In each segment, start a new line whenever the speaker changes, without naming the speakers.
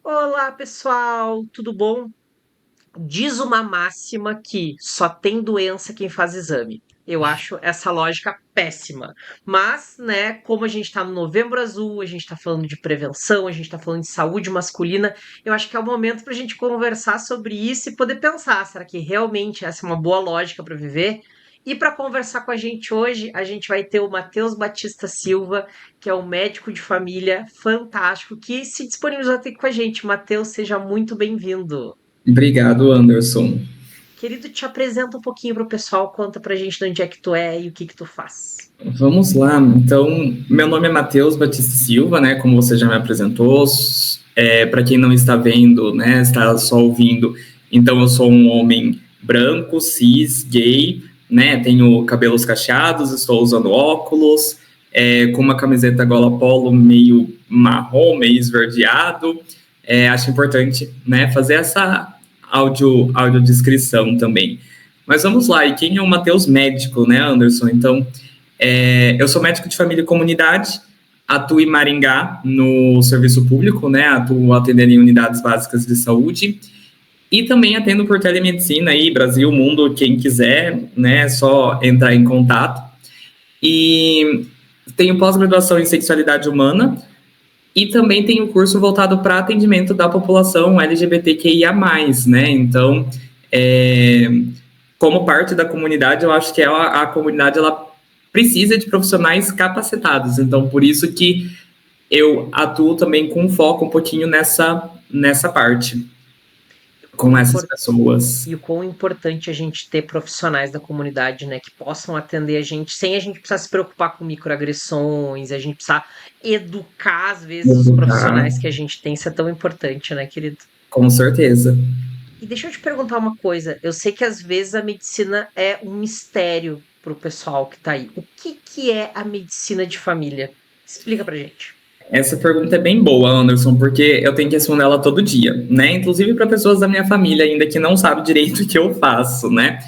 Olá, pessoal, tudo bom? Diz uma máxima que só tem doença quem faz exame. Eu acho essa lógica péssima. Mas, né, como a gente tá no Novembro Azul, a gente tá falando de prevenção, a gente tá falando de saúde masculina, eu acho que é o momento pra gente conversar sobre isso e poder pensar, será que realmente essa é uma boa lógica para viver? E para conversar com a gente hoje, a gente vai ter o Matheus Batista Silva, que é um médico de família fantástico, que se disponibilizou aqui com a gente. Matheus, seja muito bem-vindo.
Obrigado, Anderson.
Querido, te apresenta um pouquinho para o pessoal, conta pra gente de onde é que tu é e o que que tu faz.
Vamos lá. Então, meu nome é Matheus Batista Silva, né? Como você já me apresentou. Para quem não está vendo, né? Está só ouvindo. Então, eu sou um homem branco, cis, gay, né? Tenho cabelos cacheados, estou usando óculos, com uma camiseta gola polo meio marrom, meio esverdeado. Acho importante, né? Fazer essa audiodescrição também. Mas vamos lá. E quem é o Matheus médico, né, Anderson? Então, eu sou médico de família e comunidade, atuo em Maringá no serviço público, né? Atuo atendendo em unidades básicas de saúde e também atendo por telemedicina aí, Brasil, mundo, quem quiser, né? É só entrar em contato. E tenho pós-graduação em sexualidade humana e também tenho curso voltado para atendimento da população LGBTQIA+, né? Então, é, como parte da comunidade, eu acho que a comunidade ela precisa de profissionais capacitados. Então, por isso que eu atuo também com foco um pouquinho nessa parte,
E o quão
com essas
impor-
pessoas.
e o quão importante a gente ter profissionais da comunidade, né, que possam atender a gente sem a gente precisar se preocupar com microagressões, a gente precisar educar, às vezes, os
Educar,
profissionais que a gente tem. Isso é tão importante, né, querido?
com certeza.
E deixa eu te perguntar uma coisa. Eu sei que às vezes a medicina é um mistério para o pessoal que tá aí. O que que é a medicina de família? Explica pra gente.
Essa pergunta é bem boa, Anderson, porque eu tenho que responder ela todo dia, né? Inclusive para pessoas da minha família ainda que não sabem direito o que eu faço, né?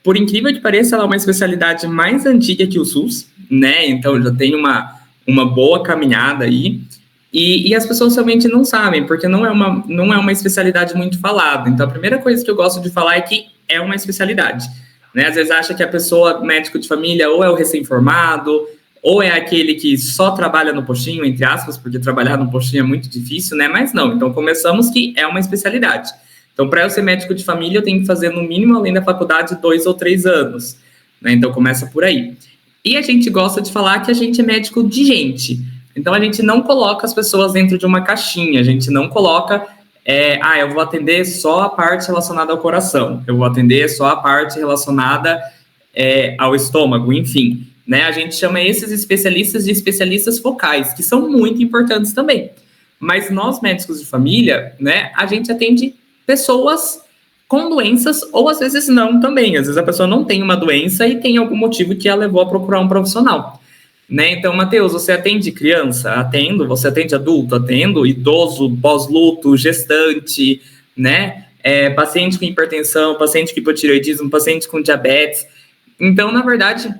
Por incrível que pareça, ela é uma especialidade mais antiga que o SUS, né? Então já tem uma boa caminhada aí. E as pessoas realmente não sabem, porque não é uma especialidade muito falada. Então a primeira coisa que eu gosto de falar é que é uma especialidade. Né? Às vezes acha que a pessoa, médico de família, ou é o recém-formado, ou é aquele que só trabalha no postinho, entre aspas, porque trabalhar no postinho é muito difícil, né? Mas não. Então começamos que é uma especialidade. Então, para eu ser médico de família, eu tenho que fazer, no mínimo, além da faculdade, 2 ou 3 anos. Né? Então, começa por aí. E a gente gosta de falar que a gente é médico de gente. Então, a gente não coloca as pessoas dentro de uma caixinha. A gente não coloca, eu vou atender só a parte relacionada ao coração. Eu vou atender só a parte relacionada ao estômago, enfim. Né? A gente chama esses especialistas de especialistas focais, que são muito importantes também. Mas nós, médicos de família, né, a gente atende pessoas com doenças, ou às vezes não também. Às vezes a pessoa não tem uma doença e tem algum motivo que a levou a procurar um profissional. Né? Então, Matheus, você atende criança? Atendo. Você atende adulto? Atendo. Idoso, pós-luto, gestante, né? Paciente com hipertensão, paciente com hipotireoidismo, paciente com diabetes. Então, na verdade,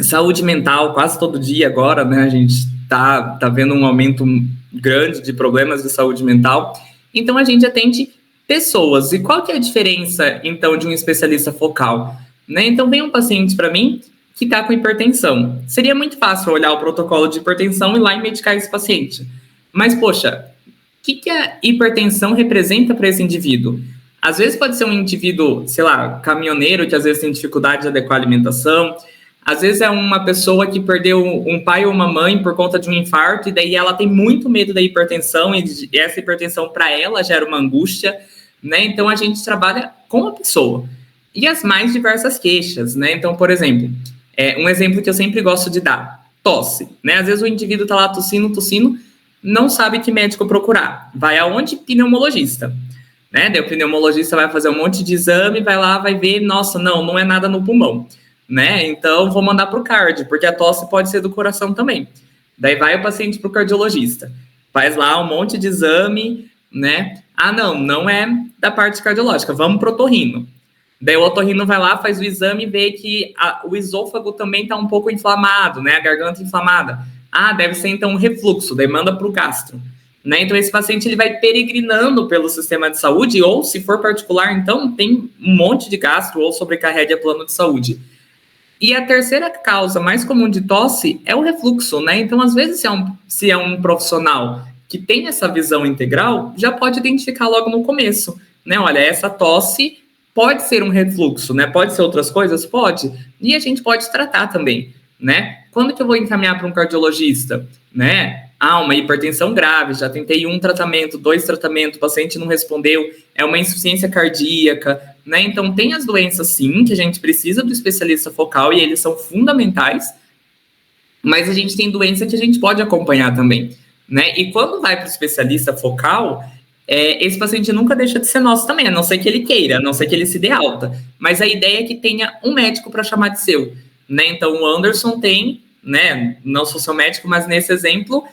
saúde mental, quase todo dia agora, né? A gente tá vendo um aumento grande de problemas de saúde mental. Então, a gente atende pessoas. E qual que é a diferença, então, de um especialista focal? Né? Então, vem um paciente para mim que está com hipertensão. Seria muito fácil olhar o protocolo de hipertensão e ir lá e medicar esse paciente. Mas, poxa, o que a hipertensão representa para esse indivíduo? Às vezes pode ser um indivíduo, sei lá, caminhoneiro, que às vezes tem dificuldade de adequar a alimentação. Às vezes é uma pessoa que perdeu um pai ou uma mãe por conta de um infarto, e daí ela tem muito medo da hipertensão, e essa hipertensão para ela gera uma angústia, né? Então a gente trabalha com a pessoa. E as mais diversas queixas, né? Então, por exemplo, um exemplo que eu sempre gosto de dar: tosse, né? Às vezes o indivíduo está lá tossindo, tossindo, não sabe que médico procurar. Vai aonde? Pneumologista. Né? Daí o pneumologista vai fazer um monte de exame, vai lá, vai ver, nossa, não é nada no pulmão. Né? Então, vou mandar para o cardio, porque a tosse pode ser do coração também. Daí vai o paciente para o cardiologista, faz lá um monte de exame, né? Ah, não é da parte cardiológica, vamos para o otorrino. Daí o otorrino vai lá, faz o exame e vê que o esôfago também está um pouco inflamado, né? A garganta inflamada. Ah, deve ser então um refluxo, daí manda para o gastro. né? Então, esse paciente ele vai peregrinando pelo sistema de saúde, ou se for particular, então tem um monte de gasto ou sobrecarrega plano de saúde. E a terceira causa mais comum de tosse é o refluxo, né? Então, às vezes, se é um profissional que tem essa visão integral, já pode identificar logo no começo, né? Olha, essa tosse pode ser um refluxo, né? Pode ser outras coisas? Pode. E a gente pode tratar também, né? Quando que eu vou encaminhar para um cardiologista, né? Uma hipertensão grave, já tentei 1 tratamento, 2 tratamentos, o paciente não respondeu, é uma insuficiência cardíaca, né? Então, tem as doenças, sim, que a gente precisa do especialista focal e eles são fundamentais, mas a gente tem doença que a gente pode acompanhar também, né? E quando vai para o especialista focal, esse paciente nunca deixa de ser nosso também, a não ser que ele queira, a não ser que ele se dê alta. Mas a ideia é que tenha um médico para chamar de seu, né? Então, o Anderson tem, né? Não sou seu médico, mas nesse exemplo,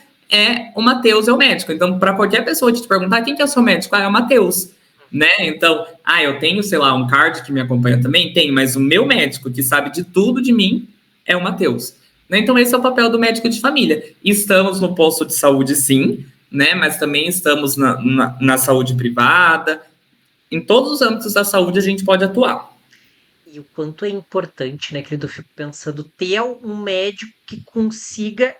o Matheus é o médico. Então, para qualquer pessoa te perguntar quem que é o seu médico, é o Matheus, né? Então, eu tenho, sei lá, um card que me acompanha também? Tenho, mas o meu médico, que sabe de tudo de mim, é o Matheus. Né? Então, esse é o papel do médico de família. Estamos no posto de saúde, sim, né? Mas também estamos na saúde privada. Em todos os âmbitos da saúde, a gente pode atuar.
E o quanto é importante, né, querido? Eu fico pensando, ter um médico que consiga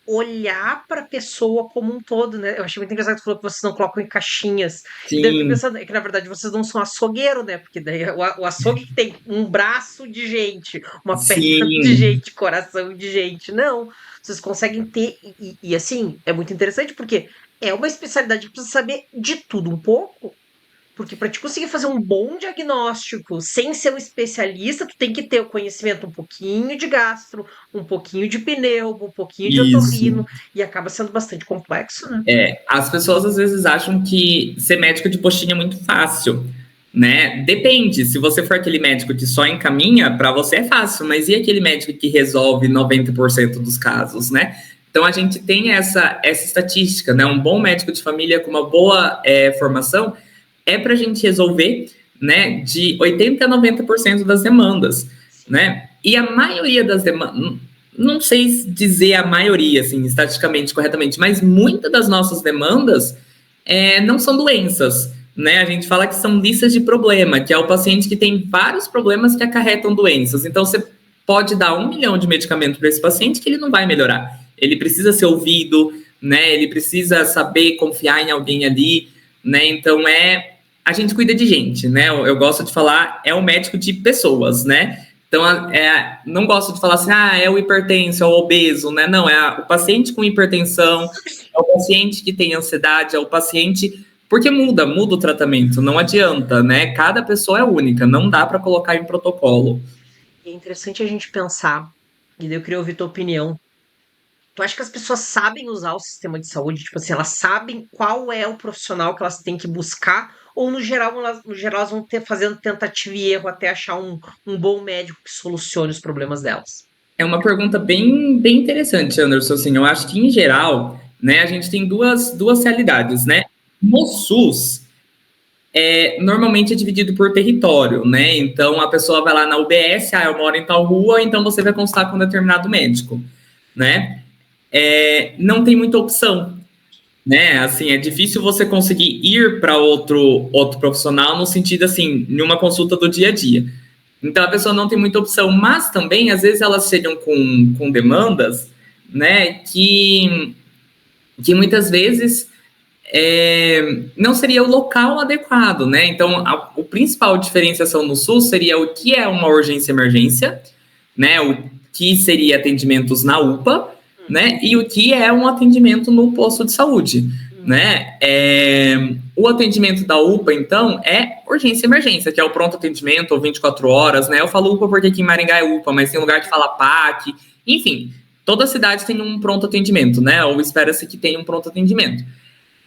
olhar para a pessoa como um todo, né? Eu achei muito engraçado que você falou que vocês não colocam em caixinhas. E daí eu fiquei
Sim,
pensando que, na verdade, vocês não são açougueiro, né? Porque daí o açougue que tem um braço de gente, uma perna de
sim,
gente, coração de gente. Não. Vocês conseguem ter. E assim, é muito interessante porque é uma especialidade que precisa saber de tudo um pouco. Porque para te conseguir fazer um bom diagnóstico sem ser um especialista, tu tem que ter o conhecimento um pouquinho de gastro, um pouquinho de pneu, um pouquinho de
isso.
otorrino, e acaba sendo bastante complexo, né?
As pessoas às vezes acham que ser médico de postinha é muito fácil, né? Depende, se você for aquele médico que só encaminha, para você é fácil, mas e aquele médico que resolve 90% dos casos, né? Então a gente tem essa estatística, né? Um bom médico de família com uma boa formação é para a gente resolver, né, de 80% a 90% das demandas,
Sim.
né? E a maioria das demandas, não sei dizer a maioria, assim, estatisticamente, corretamente, mas muitas das nossas demandas não são doenças, né? A gente fala que são listas de problema, que é o paciente que tem vários problemas que acarretam doenças. Então, você pode dar 1 milhão de medicamentos para esse paciente que ele não vai melhorar. Ele precisa ser ouvido, né? Ele precisa saber confiar em alguém ali, né? Então, a gente cuida de gente, né? Eu gosto de falar, é um médico de pessoas, né? Então, não gosto de falar assim, é o hipertenso, é o obeso, né? Não, o paciente com hipertensão, é o paciente que tem ansiedade, é o paciente... Porque muda o tratamento, não adianta, né? Cada pessoa é única, não dá para colocar em protocolo.
E é interessante a gente pensar, e daí eu queria ouvir tua opinião. Tu acha que as pessoas sabem usar o sistema de saúde? Tipo assim, elas sabem qual é o profissional que elas têm que buscar? Ou no geral elas vão ter fazendo tentativa e erro até achar um bom médico que solucione os problemas delas?
É uma pergunta bem, bem interessante, Anderson. Assim, eu acho que, em geral, né, a gente tem duas realidades, né? No SUS, normalmente é dividido por território, né? Então, a pessoa vai lá na UBS, eu moro em tal rua, então você vai consultar com um determinado médico, né? Não tem muita opção, né? Assim, é difícil você conseguir ir para outro profissional no sentido, assim, em uma consulta do dia a dia. Então, a pessoa não tem muita opção, mas também, às vezes, elas chegam com demandas, né, que muitas vezes não seria o local adequado, né? Então, a principal diferenciação no SUS seria o que é uma urgência-emergência, né? O que seria atendimentos na UPA, né? E o que é um atendimento no posto de saúde, né? O atendimento da UPA, então, é urgência e emergência, que é o pronto atendimento, ou 24 horas, né? Eu falo UPA porque aqui em Maringá é UPA, mas tem lugar que fala PAC, enfim, toda cidade tem um pronto atendimento, né? Ou espera-se que tenha um pronto atendimento.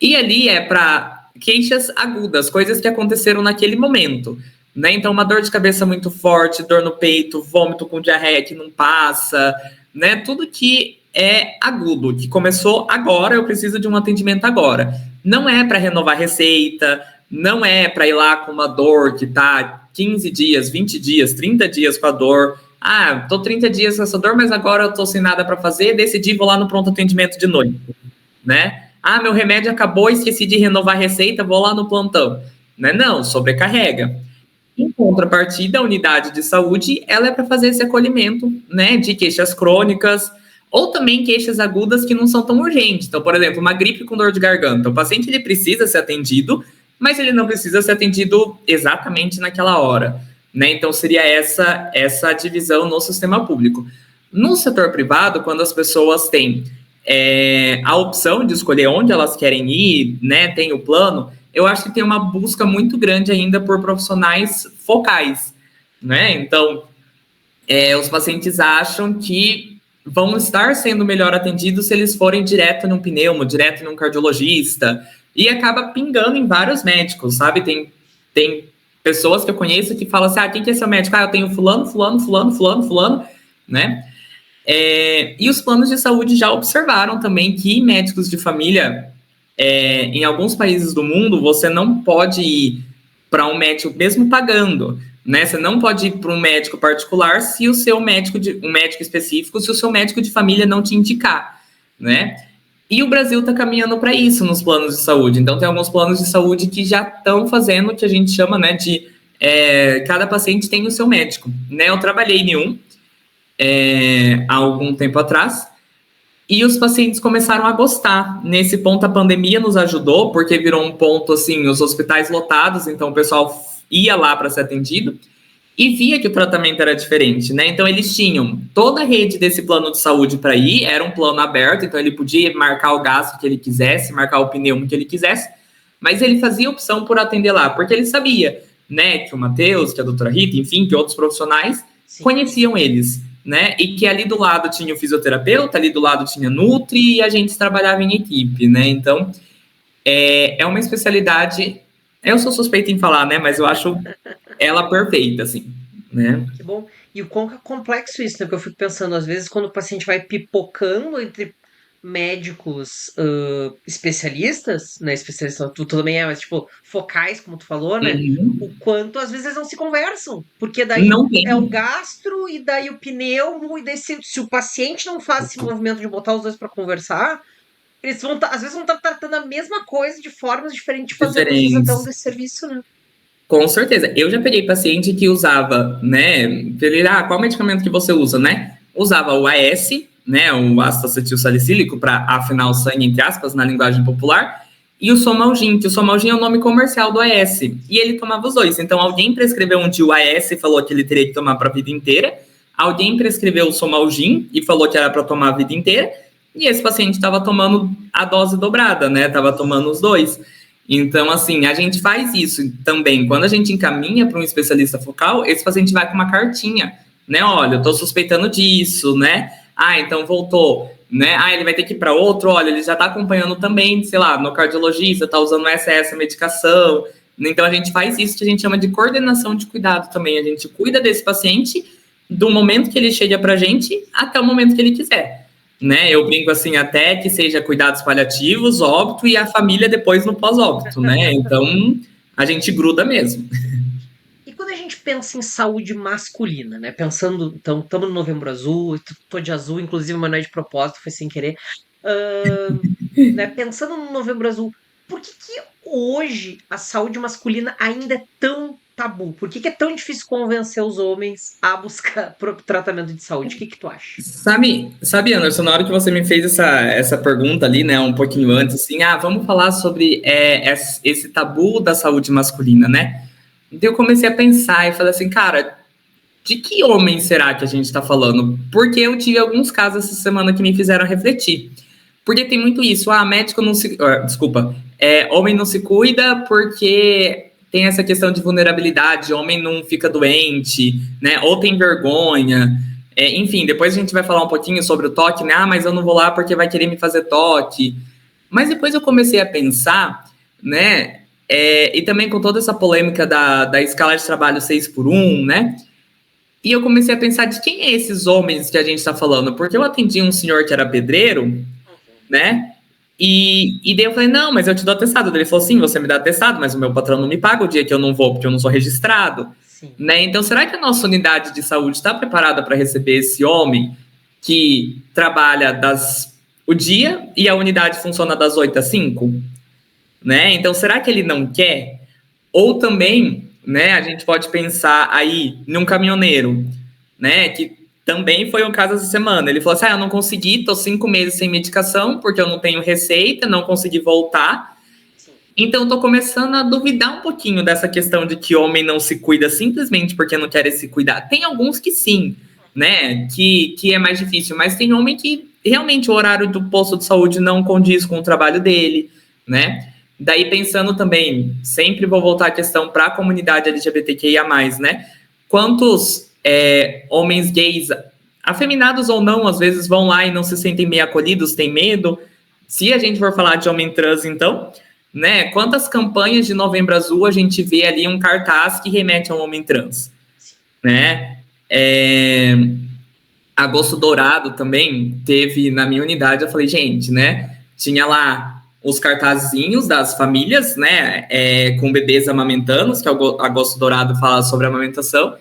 E ali é para queixas agudas, coisas que aconteceram naquele momento, né? Então, uma dor de cabeça muito forte, dor no peito, vômito com diarreia que não passa, né? Tudo que é agudo, que começou agora, eu preciso de um atendimento agora. Não é para renovar receita, não é para ir lá com uma dor que tá 15 dias, 20 dias, 30 dias com a dor. Tô 30 dias com essa dor, mas agora eu tô sem nada para fazer, decidi, vou lá no pronto atendimento de noite, né? Ah, meu remédio acabou, esqueci de renovar a receita, vou lá no plantão. Não, sobrecarrega. Em contrapartida, a unidade de saúde, ela é para fazer esse acolhimento, né, de queixas crônicas ou também queixas agudas que não são tão urgentes. Então, por exemplo, uma gripe com dor de garganta. O paciente ele precisa ser atendido, mas ele não precisa ser atendido exatamente naquela hora, né? Então, seria essa divisão no sistema público. No setor privado, quando as pessoas têm a opção de escolher onde elas querem ir, né, tem o plano, eu acho que tem uma busca muito grande ainda por profissionais focais, né? Então, os pacientes acham que vão estar sendo melhor atendidos se eles forem direto num pneumo, direto num cardiologista, e acaba pingando em vários médicos, sabe? Tem pessoas que eu conheço que falam assim, quem que é seu médico? Eu tenho fulano, fulano, fulano, fulano, fulano, né? E os planos de saúde já observaram também que médicos de família, em alguns países do mundo, você não pode ir para um médico mesmo pagando, né? Você não pode ir para um médico particular se o seu médico, um médico específico, se o seu médico de família não te indicar, né? E o Brasil está caminhando para isso nos planos de saúde. Então, tem alguns planos de saúde que já estão fazendo o que a gente chama, né, de cada paciente tem o seu médico, né? Eu trabalhei em um há algum tempo atrás, e os pacientes começaram a gostar. Nesse ponto, a pandemia nos ajudou, porque virou um ponto, assim, os hospitais lotados, então o pessoal ia lá para ser atendido, e via que o tratamento era diferente, né? Então, eles tinham toda a rede desse plano de saúde para ir, era um plano aberto, então ele podia marcar o gasto que ele quisesse, marcar o pneumo que ele quisesse, mas ele fazia opção por atender lá, porque ele sabia, né, que o Matheus, que a doutora Rita, enfim, que outros profissionais conheciam eles, né, e que ali do lado tinha o fisioterapeuta, ali do lado tinha Nutri, e a gente trabalhava em equipe, né, então é uma especialidade, eu sou suspeita em falar, né, mas eu acho ela perfeita, assim, né.
Que bom. E o quão é complexo isso, né, porque eu fico pensando, às vezes, quando o paciente vai pipocando entre médicos especialistas, né, especialistas tu também mas tipo, focais, como tu falou, né, o quanto às vezes eles não se conversam, porque daí
Não tem.
é o gastro e daí o pneumo, e daí se o paciente não faz esse movimento de botar os dois para conversar, eles vão às vezes vão estar tratando a mesma coisa de formas diferentes de fazer a utilização desse serviço, né.
Com certeza. Eu já peguei paciente que usava, né, qual medicamento que você usa, né? Usava o AS, né, o ácido acetil salicílico, para afinar o sangue, entre aspas, na linguagem popular, e o Somalgin, que o Somalgin é o nome comercial do AS, e ele tomava os dois. Então, alguém prescreveu um dia o AS e falou que ele teria que tomar para a vida inteira, alguém prescreveu o Somalgin e falou que era para tomar a vida inteira, e esse paciente estava tomando a dose dobrada, né, estava tomando os dois. Então, assim, a gente faz isso também. Quando a gente encaminha para um especialista focal, esse paciente vai com uma cartinha, né? Olha, eu estou suspeitando disso, né? Então voltou, né? Ele vai ter que ir para outro, olha, ele já está acompanhando também, sei lá, no cardiologista, está usando essa medicação. Então, a gente faz isso que a gente chama de coordenação de cuidado também. A gente cuida desse paciente do momento que ele chega para a gente até o momento que ele quiser. Né, eu brinco assim, até que seja cuidados paliativos, óbito, e a família depois no pós-óbito, né? Então, a gente gruda mesmo.
E quando a gente pensa em saúde masculina, né? Pensando, então, estamos no Novembro Azul, tô de azul, inclusive, mas não é de propósito, foi sem querer. Né, pensando no Novembro Azul, por que hoje a saúde masculina ainda é tão tabu? Por que é tão difícil convencer os homens a buscar tratamento de saúde? O que tu acha?
Sabe, Anderson, na hora que você me fez essa pergunta ali, né, um pouquinho antes, assim, vamos falar sobre esse tabu da saúde masculina, né? Então eu comecei a pensar e falei assim, cara, de que homem será que a gente está falando? Porque eu tive alguns casos essa semana que me fizeram refletir. Porque tem muito isso, médico não se... desculpa, homem não se cuida porque tem essa questão de vulnerabilidade, homem não fica doente, né? Ou tem vergonha. Enfim, depois a gente vai falar um pouquinho sobre o toque, né? Mas eu não vou lá porque vai querer me fazer toque. Mas depois eu comecei a pensar, né? E também com toda essa polêmica da escala de trabalho 6x1, né? E eu comecei a pensar de quem é esses homens que a gente está falando. Porque eu atendi um senhor que era pedreiro, né? E daí eu falei, não, mas eu te dou atestado. Ele falou, sim, você me dá atestado, mas o meu patrão não me paga o dia que eu não vou, porque eu não sou registrado. Né? Então, será que a nossa unidade de saúde está preparada para receber esse homem que trabalha das o dia e a unidade funciona das 8 às 5, né? Então, será que ele não quer? Ou também, né, a gente pode pensar aí num caminhoneiro, né, que também foi um caso essa semana. Ele falou assim: eu não consegui, tô 5 meses sem medicação porque eu não tenho receita, não consegui voltar.
Sim.
Então, tô começando a duvidar um pouquinho dessa questão de que homem não se cuida simplesmente porque não quer se cuidar. Tem alguns que sim, né, que é mais difícil, mas tem homem que realmente o horário do posto de saúde não condiz com o trabalho dele, né? Daí pensando também, sempre vou voltar a questão para a comunidade LGBTQIA+, né? Quantos homens gays, afeminados ou não, às vezes vão lá e não se sentem meio acolhidos, têm medo? Se a gente for falar de homem trans, então, né? Quantas campanhas de Novembro Azul a gente vê ali um cartaz que remete a um homem trans, né? Agosto Dourado também teve na minha unidade, eu falei, gente, né? Tinha lá os cartazinhos das famílias, né? Com bebês amamentando, que Agosto Dourado fala sobre amamentação.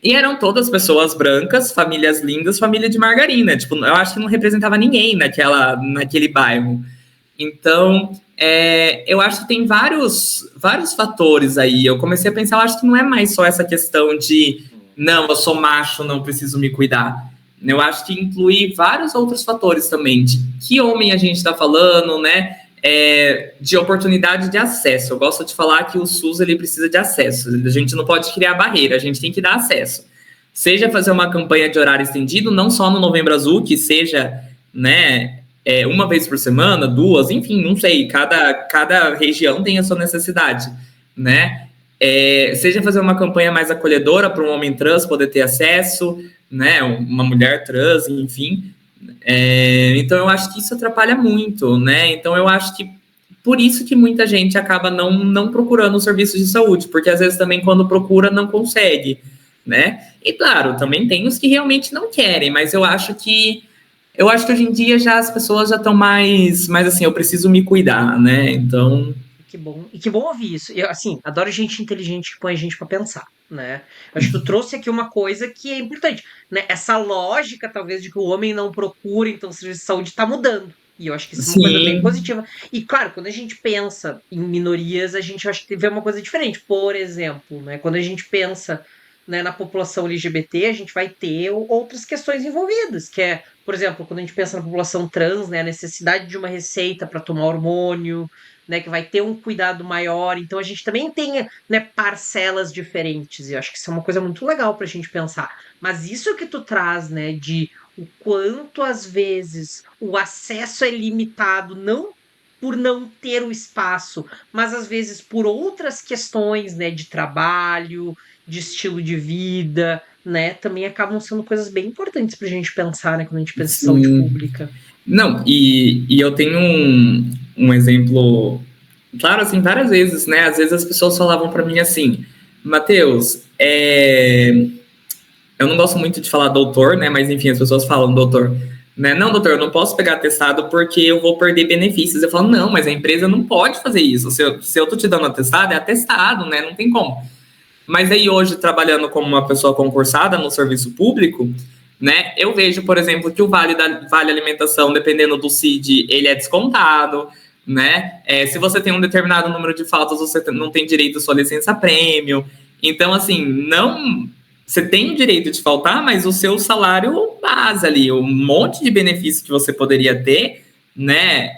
E eram todas pessoas brancas, famílias lindas, família de margarina. Tipo, eu acho que não representava ninguém naquele bairro. Então, eu acho que tem vários fatores aí. Eu comecei a pensar, eu acho que não é mais só essa questão de não, eu sou macho, não preciso me cuidar. Eu acho que inclui vários outros fatores também, de que homem a gente está falando, né? De oportunidade de acesso. Eu gosto de falar que o SUS ele precisa de acesso. A gente não pode criar barreira, a gente tem que dar acesso. Seja fazer uma campanha de horário estendido, não só no Novembro Azul, que seja, né, uma vez por semana, duas, enfim, não sei. Cada região tem a sua necessidade, né? Seja fazer uma campanha mais acolhedora para um homem trans poder ter acesso, né? Uma mulher trans, enfim. Então eu acho que isso atrapalha muito, né? Então eu acho que por isso que muita gente acaba não procurando os serviços de saúde, porque às vezes também quando procura não consegue, né? E claro, também tem os que realmente não querem, mas eu acho que hoje em dia já as pessoas já estão mais assim, eu preciso me cuidar, né? Então,
Que bom. E que bom ouvir isso. Eu, assim, adoro gente inteligente que põe a gente pra pensar, né? Acho que tu trouxe aqui uma coisa que é importante, né? Essa lógica, talvez, de que o homem não procura, então, o serviço de saúde tá mudando. E eu acho que isso é uma coisa bem
sim,
positiva. E, claro, quando a gente pensa em minorias, a gente acha que vê uma coisa diferente. Por exemplo, né? Quando a gente pensa, né, na população LGBT, a gente vai ter outras questões envolvidas, que é, por exemplo, quando a gente pensa na população trans, né, a necessidade de uma receita para tomar hormônio, né, que vai ter um cuidado maior. Então a gente também tem, né, parcelas diferentes. E eu acho que isso é uma coisa muito legal para a gente pensar. Mas isso que tu traz, né, de o quanto às vezes o acesso é limitado, não por não ter o espaço, mas às vezes por outras questões, né, de trabalho, de estilo de vida, né, também acabam sendo coisas bem importantes para a gente pensar, né, quando a gente pensa em saúde
sim.
pública.
Não, e eu tenho um exemplo, claro, assim, várias vezes, né? Às vezes as pessoas falavam para mim assim, Matheus, eu não gosto muito de falar doutor, né? Mas enfim, as pessoas falam doutor. Né? Não, doutor, eu não posso pegar atestado porque eu vou perder benefícios. Eu falo, não, mas a empresa não pode fazer isso. Se eu tô te dando atestado, é atestado, né? Não tem como. Mas aí hoje, trabalhando como uma pessoa concursada no serviço público, né, eu vejo, por exemplo, que o Vale Alimentação, dependendo do CID, ele é descontado, né? Se você tem um determinado número de faltas, você não tem direito à sua licença prêmio. Então, assim, não... Você tem o direito de faltar, mas o seu salário base ali, um monte de benefício que você poderia ter, né?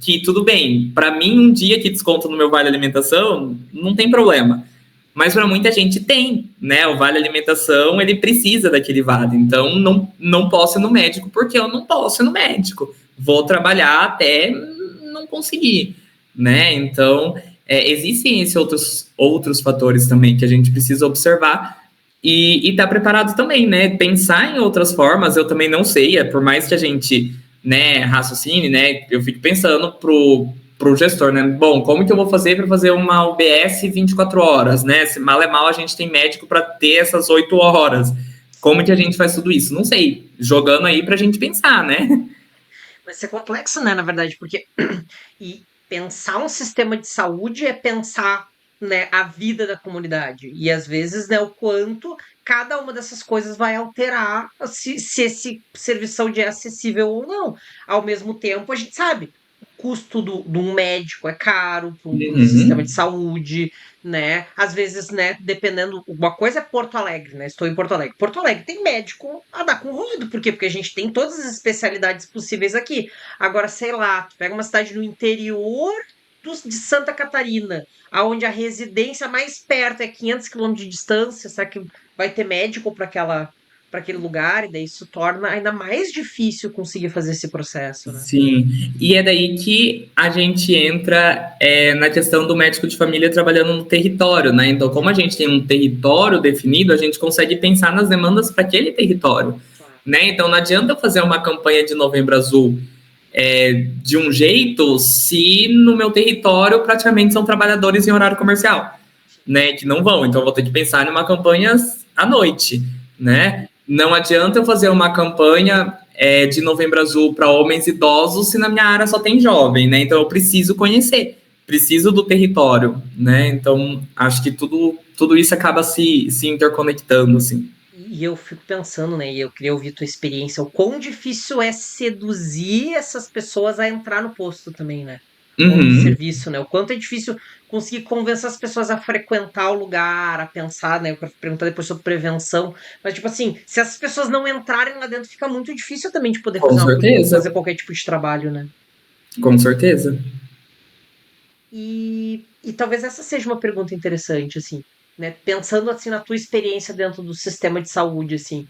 Que tudo bem, para mim, um dia que desconto no meu Vale Alimentação, não tem problema. Mas para muita gente tem, né? O vale alimentação, ele precisa daquele vale. Então, não posso ir no médico porque eu não posso ir no médico. Vou trabalhar até não conseguir, né? Então, existem esses outros fatores também que a gente precisa observar e estar preparado também, né? Pensar em outras formas, eu também não sei, por mais que a gente, né, raciocine, né? Eu fico pensando pro gestor, né? Bom, como que eu vou fazer para fazer uma UBS 24 horas, né? Se mal é mal, a gente tem médico para ter essas 8 horas. Como que a gente faz tudo isso? Não sei. Jogando aí para a gente pensar, né?
Vai ser complexo, né, na verdade, porque e pensar um sistema de saúde é pensar, né, a vida da comunidade. E às vezes, né, o quanto cada uma dessas coisas vai alterar se esse serviço de saúde é acessível ou não. Ao mesmo tempo, a gente sabe, o custo de um médico é caro para o sistema de
Uhum.
saúde, né? Às vezes, né, dependendo, uma coisa é Porto Alegre, né? Estou em Porto Alegre. Porto Alegre tem médico a dar com rodo, por quê? Porque a gente tem todas as especialidades possíveis aqui. Agora, sei lá, tu pega uma cidade no interior de Santa Catarina, aonde a residência mais perto é 500 quilômetros de distância, será que vai ter médico para aquele lugar? E daí isso torna ainda mais difícil conseguir fazer esse processo, né?
Sim, e é daí que a gente entra na questão do médico de família trabalhando no território, né? Então, como a gente tem um território definido, a gente consegue pensar nas demandas para aquele território,
Claro.
né? Então, não adianta eu fazer uma campanha de Novembro Azul de um jeito se no meu território praticamente são trabalhadores em horário comercial, né? Que não vão. Então, eu vou ter que pensar em uma campanha à noite, né? Não adianta eu fazer uma campanha de Novembro Azul para homens idosos se na minha área só tem jovem, né? Então eu preciso conhecer, preciso do território, né? Então acho que tudo isso acaba se interconectando, assim.
E eu fico pensando, né? E eu queria ouvir tua experiência, o quão difícil é seduzir essas pessoas a entrar no posto também, né? Ou no
Uhum,
serviço, né? O quanto é difícil conseguir convencer as pessoas a frequentar o lugar, a pensar, né? Eu quero perguntar depois sobre prevenção. Mas, tipo assim, se essas pessoas não entrarem lá dentro, fica muito difícil também de poder
com certeza,
fazer qualquer tipo de trabalho, né?
com certeza.
E talvez essa seja uma pergunta interessante, assim, né? Pensando assim na tua experiência dentro do sistema de saúde, assim,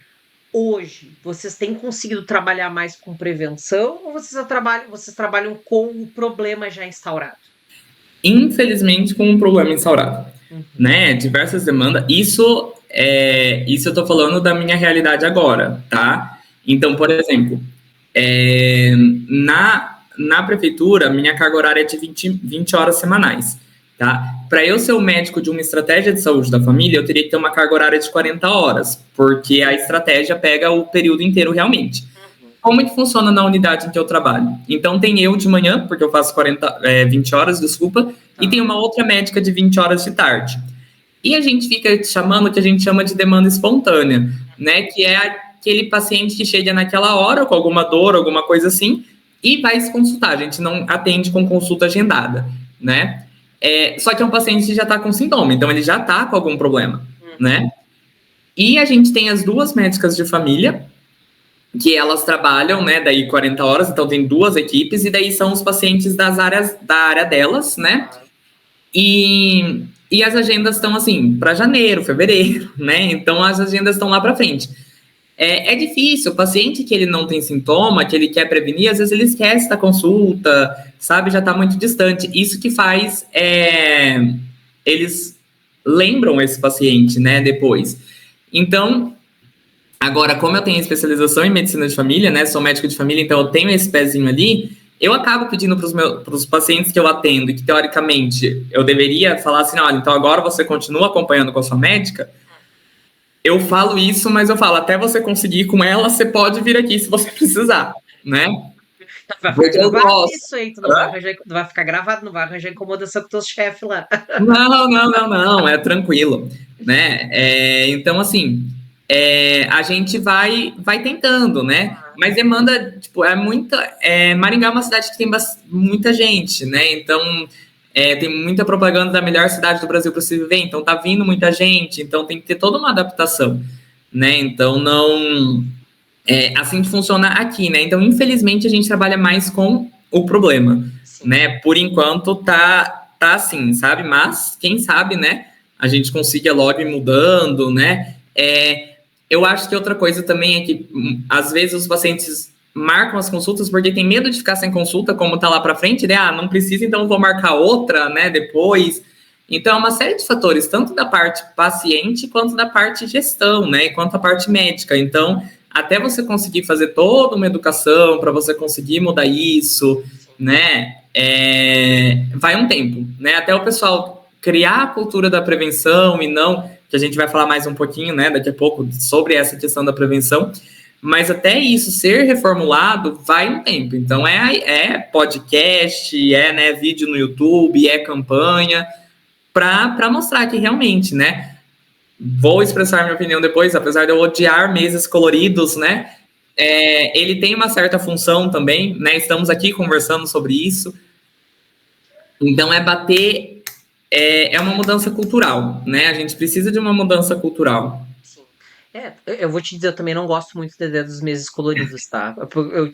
hoje vocês têm conseguido trabalhar mais com prevenção ou vocês trabalham com o problema já instaurado?
Infelizmente, com um problema instaurado,
Uhum.
né? Diversas demandas. Isso eu estou falando da minha realidade agora, tá? Então, por exemplo, é, na prefeitura, minha carga horária é de 20 horas semanais, tá? Para eu ser o médico de uma estratégia de saúde da família, eu teria que ter uma carga horária de 40 horas, porque a estratégia pega o período inteiro realmente.
Uhum.
Como é que funciona na unidade em que eu trabalho? Então, tem eu de manhã, porque eu faço 20 horas, desculpa, e tem
Tá.
uma outra médica de 20 horas de tarde. E a gente fica chamando o que a gente chama de demanda espontânea, né? Que é aquele paciente que chega naquela hora com alguma dor, alguma coisa assim, e vai se consultar. A gente não atende com consulta agendada, né? Só que é um paciente que já está com sintoma, então ele já está com algum problema,
Uhum.
né? E a gente tem as duas médicas de família, que elas trabalham, né, daí 40 horas, então tem duas equipes, e daí são os pacientes da área delas, né?
Claro.
E as agendas estão assim, para janeiro, fevereiro, né? Então as agendas estão lá para frente. É difícil, o paciente que ele não tem sintoma, que ele quer prevenir, às vezes ele esquece da consulta, sabe? Já está muito distante. Isso que faz eles lembram esse paciente, né? Depois. Então, agora, como eu tenho especialização em medicina de família, né? Sou médico de família, então eu tenho esse pezinho ali. Eu acabo pedindo para os pacientes que eu atendo, e que teoricamente eu deveria falar assim: olha, então agora você continua acompanhando com a sua médica. Eu falo isso, mas eu falo, até você conseguir ir com ela, você pode vir aqui se você precisar, né?
Vai ficar
Porque eu
gravado
gosto.
isso aí, tu não vai arranjar, vai ficar gravado, não vai arranjar incomodação com teus chefes lá.
Não, não, não, não, é tranquilo, né? Então, assim, a gente vai tentando, né? Mas demanda, tipo, muita. Maringá é uma cidade que tem muita gente, né? Então, tem muita propaganda da melhor cidade do Brasil para se viver, então tá vindo muita gente, então tem que ter toda uma adaptação, né? Então, não. Assim que funciona aqui, né? Então, infelizmente, a gente trabalha mais com o problema,
Sim.
né? Por enquanto, tá assim, sabe? Mas, quem sabe, né? A gente consiga logo ir mudando, né? Eu acho que outra coisa também é que, às vezes, os pacientes marcam as consultas porque tem medo de ficar sem consulta, como tá lá para frente, né? Ah, não precisa, então vou marcar outra, né? Depois. Então, é uma série de fatores, tanto da parte paciente quanto da parte gestão, né? E quanto a parte médica. Então, até você conseguir fazer toda uma educação para você conseguir mudar isso,
Sim.
né? Vai um tempo, né? Até o pessoal criar a cultura da prevenção e não, que a gente vai falar mais um pouquinho, né? Daqui a pouco sobre essa questão da prevenção, mas até isso ser reformulado vai um tempo. Então podcast, né, vídeo no YouTube, campanha para mostrar que realmente, né? vou expressar minha opinião depois, apesar de eu odiar meses coloridos, né? Ele tem uma certa função também, né? Estamos aqui conversando sobre isso. Então, é uma mudança cultural, né? A gente precisa de uma mudança cultural.
Sim. Eu vou te dizer, eu também não gosto muito da ideia dos meses coloridos, tá?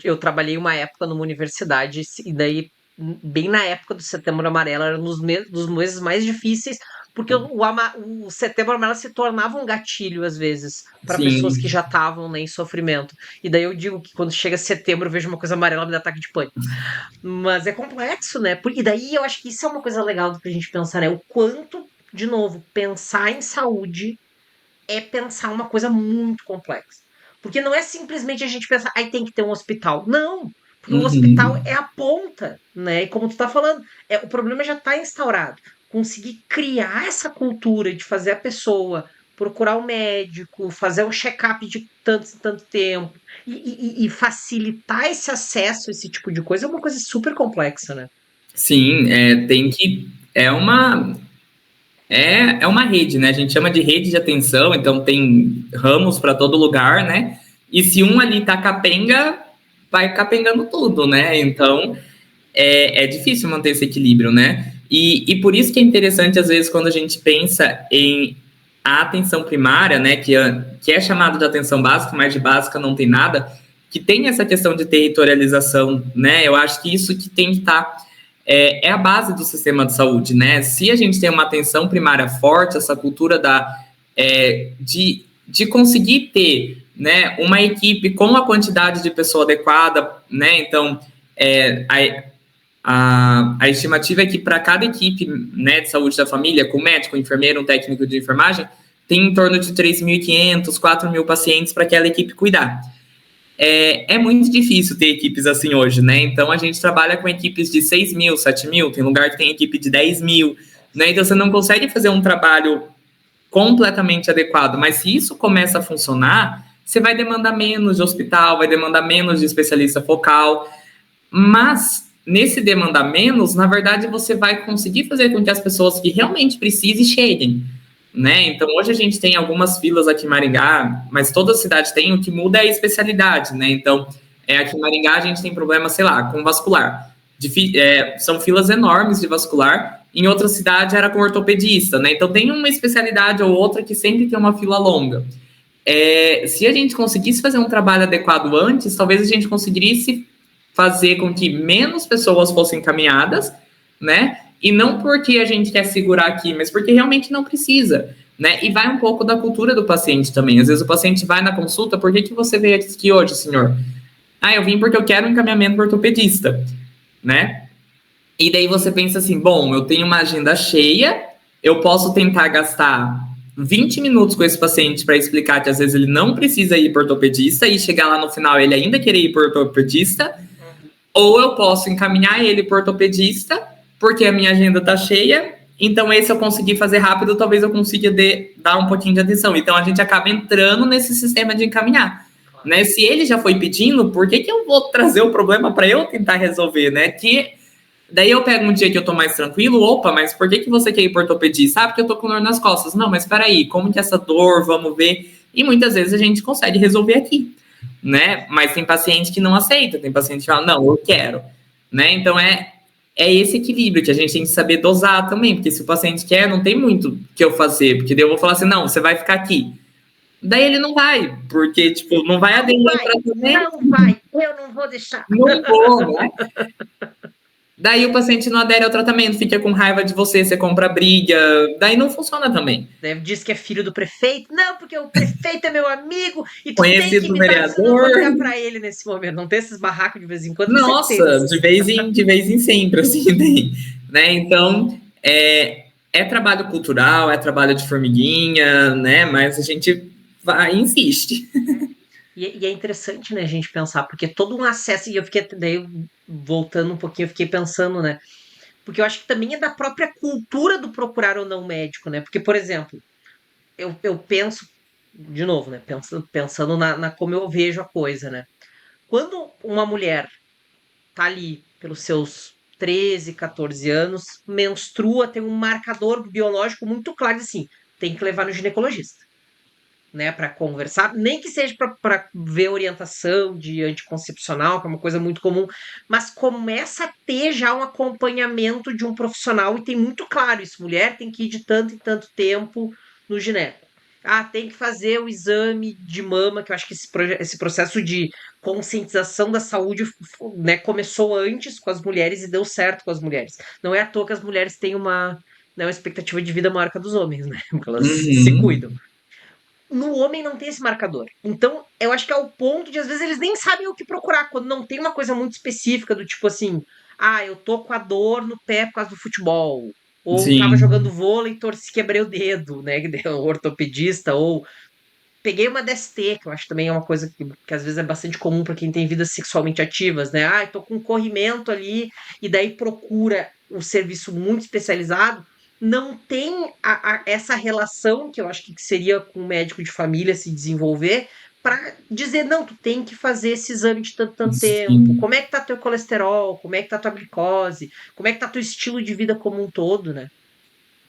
Eu trabalhei uma época numa universidade, e daí, bem na época do Setembro Amarelo, era um dos meses mais difíceis, porque o Setembro Amarelo se tornava um gatilho, às vezes, para pessoas que
Sim,
já estavam, né, em sofrimento. E daí eu digo que quando chega setembro, eu vejo uma coisa amarela, me dá ataque de pânico. Mas é complexo, né? E daí eu acho que isso é uma coisa legal pra gente pensar, né? O quanto, de novo, pensar em saúde é pensar uma coisa muito complexa. Porque não é simplesmente a gente pensar, aí tem que ter um hospital. Não, porque o hospital
uhum.
é a ponta, né? E como tu tá falando, o problema já está instaurado. Conseguir criar essa cultura de fazer a pessoa procurar o médico, fazer um check-up de tanto em tanto tempo e facilitar esse acesso a esse tipo de coisa é uma coisa super complexa, né?
Sim, tem que. É uma rede, né? A gente chama de rede de atenção, então tem ramos para todo lugar, né? E se um ali tá capenga, vai capengando tudo, né? Então é difícil manter esse equilíbrio, né? E por isso que é interessante, às vezes, quando a gente pensa em a atenção primária, né? Que é chamado de atenção básica, mas de básica não tem nada, que tem essa questão de territorialização, né? Eu acho que isso que tem que estar a base do sistema de saúde, né? Se a gente tem uma atenção primária forte, essa cultura de conseguir ter, né, uma equipe com a quantidade de pessoa adequada, né? Então, é, a estimativa é que para cada equipe, né, de saúde da família, com médico, enfermeiro, um técnico de enfermagem, tem em torno de 3.500, 4.000 pacientes para aquela equipe cuidar. É muito difícil ter equipes assim hoje, né? Então a gente trabalha com equipes de 6.000, 7.000, tem lugar que tem equipe de 10.000, né? Então você não consegue fazer um trabalho completamente adequado, mas se isso começa a funcionar, você vai demandar menos de hospital, vai demandar menos de especialista focal, mas nesse demandar menos, na verdade você vai conseguir fazer com que as pessoas que realmente precisem cheguem, né? Então hoje a gente tem algumas filas aqui em Maringá, mas toda cidade tem, o que muda é a especialidade, né? Então, aqui em Maringá a gente tem problema, sei lá, com vascular. São filas enormes de vascular. Em outra cidade era com ortopedista, né? Então tem uma especialidade ou outra que sempre tem uma fila longa. Se a gente conseguisse fazer um trabalho adequado antes, talvez a gente conseguisse fazer com que menos pessoas fossem encaminhadas, né? E não porque a gente quer segurar aqui, mas porque realmente não precisa, né? E vai um pouco da cultura do paciente também. Às vezes o paciente vai na consulta, por que você veio aqui hoje, senhor? Ah, eu vim porque eu quero um encaminhamento para ortopedista, né? E daí você pensa assim, bom, eu tenho uma agenda cheia, eu posso tentar gastar 20 minutos com esse paciente para explicar que às vezes ele não precisa ir para ortopedista e chegar lá no final ele ainda querer ir para ortopedista, ou eu posso encaminhar ele para ortopedista, porque a minha agenda está cheia, então esse eu consegui fazer rápido, talvez eu consiga dar um pouquinho de atenção. Então a gente acaba entrando nesse sistema de encaminhar. Né? Se ele já foi pedindo, por que eu vou trazer o problema para eu tentar resolver, né? Daí eu pego um dia que eu tô mais tranquilo, opa, mas por que você quer ir para ortopedista? Ah, porque eu tô com dor nas costas. Não, mas peraí, como que é essa dor? Vamos ver. E muitas vezes a gente consegue resolver aqui, né? Mas tem paciente que não aceita, tem paciente que fala, não, eu quero, né? Então é esse equilíbrio que a gente tem que saber dosar também, porque se o paciente quer, não tem muito que eu fazer, porque daí eu vou falar assim, não, você vai ficar aqui. Daí ele não vai, porque, tipo, não vai aderir ao tratamento,
Não vai, eu não vou deixar.
não vou, né? Daí o paciente não adere ao tratamento, fica com raiva de você, você compra briga, daí não funciona também.
Diz que é filho do prefeito. Não, porque o prefeito é meu amigo e tu tem que
Conhecido
me dar. Você não vou
vereador,
ligar pra ele nesse momento. Não tem esses barracos de vez em quando, tenho certeza.
nossa, de vez em sempre, assim, né? Então, é trabalho cultural, é trabalho de formiguinha, né? Mas a gente vai e insiste.
E é interessante, né, a gente pensar, porque todo um acesso, e eu fiquei, daí, voltando um pouquinho, eu fiquei pensando, né? Porque eu acho que também é da própria cultura do procurar ou não médico, né? Porque, por exemplo, eu penso, de novo, né? Pensando na como eu vejo a coisa, né? Quando uma mulher tá ali pelos seus 13, 14 anos, menstrua, tem um marcador biológico muito claro assim. tem que levar no ginecologista, né, para conversar, nem que seja para ver orientação de anticoncepcional, que é uma coisa muito comum, mas começa a ter já um acompanhamento de um profissional e tem muito claro isso, mulher tem que ir de tanto em tanto tempo no gineco. Ah, tem que fazer o exame de mama, que eu acho que esse processo de conscientização da saúde, né, começou antes com as mulheres e deu certo com as mulheres. Não é à toa que as mulheres têm né, uma expectativa de vida maior que a dos homens, né? Porque elas se
Uhum.
cuidam. No homem não tem esse marcador. Então, eu acho que é o ponto de, às vezes, eles nem sabem o que procurar, quando não tem uma coisa muito específica do tipo assim, ah, eu tô com a dor no pé por causa do futebol. Ou tava jogando
Sim,
vôlei e torci, quebrei o dedo, né? O ortopedista, ou peguei uma DST, que eu acho também é uma coisa que às vezes é bastante comum para quem tem vidas sexualmente ativas, né? Ah, eu tô com um corrimento ali, e daí procura um serviço muito especializado. Não tem essa relação que eu acho que seria com o médico de família se desenvolver para dizer, não, tu tem que fazer esse exame de tanto, tanto tempo.
sim.
Como é que tá teu colesterol? Como é que tá tua glicose? Como é que tá teu estilo de vida como um todo, né?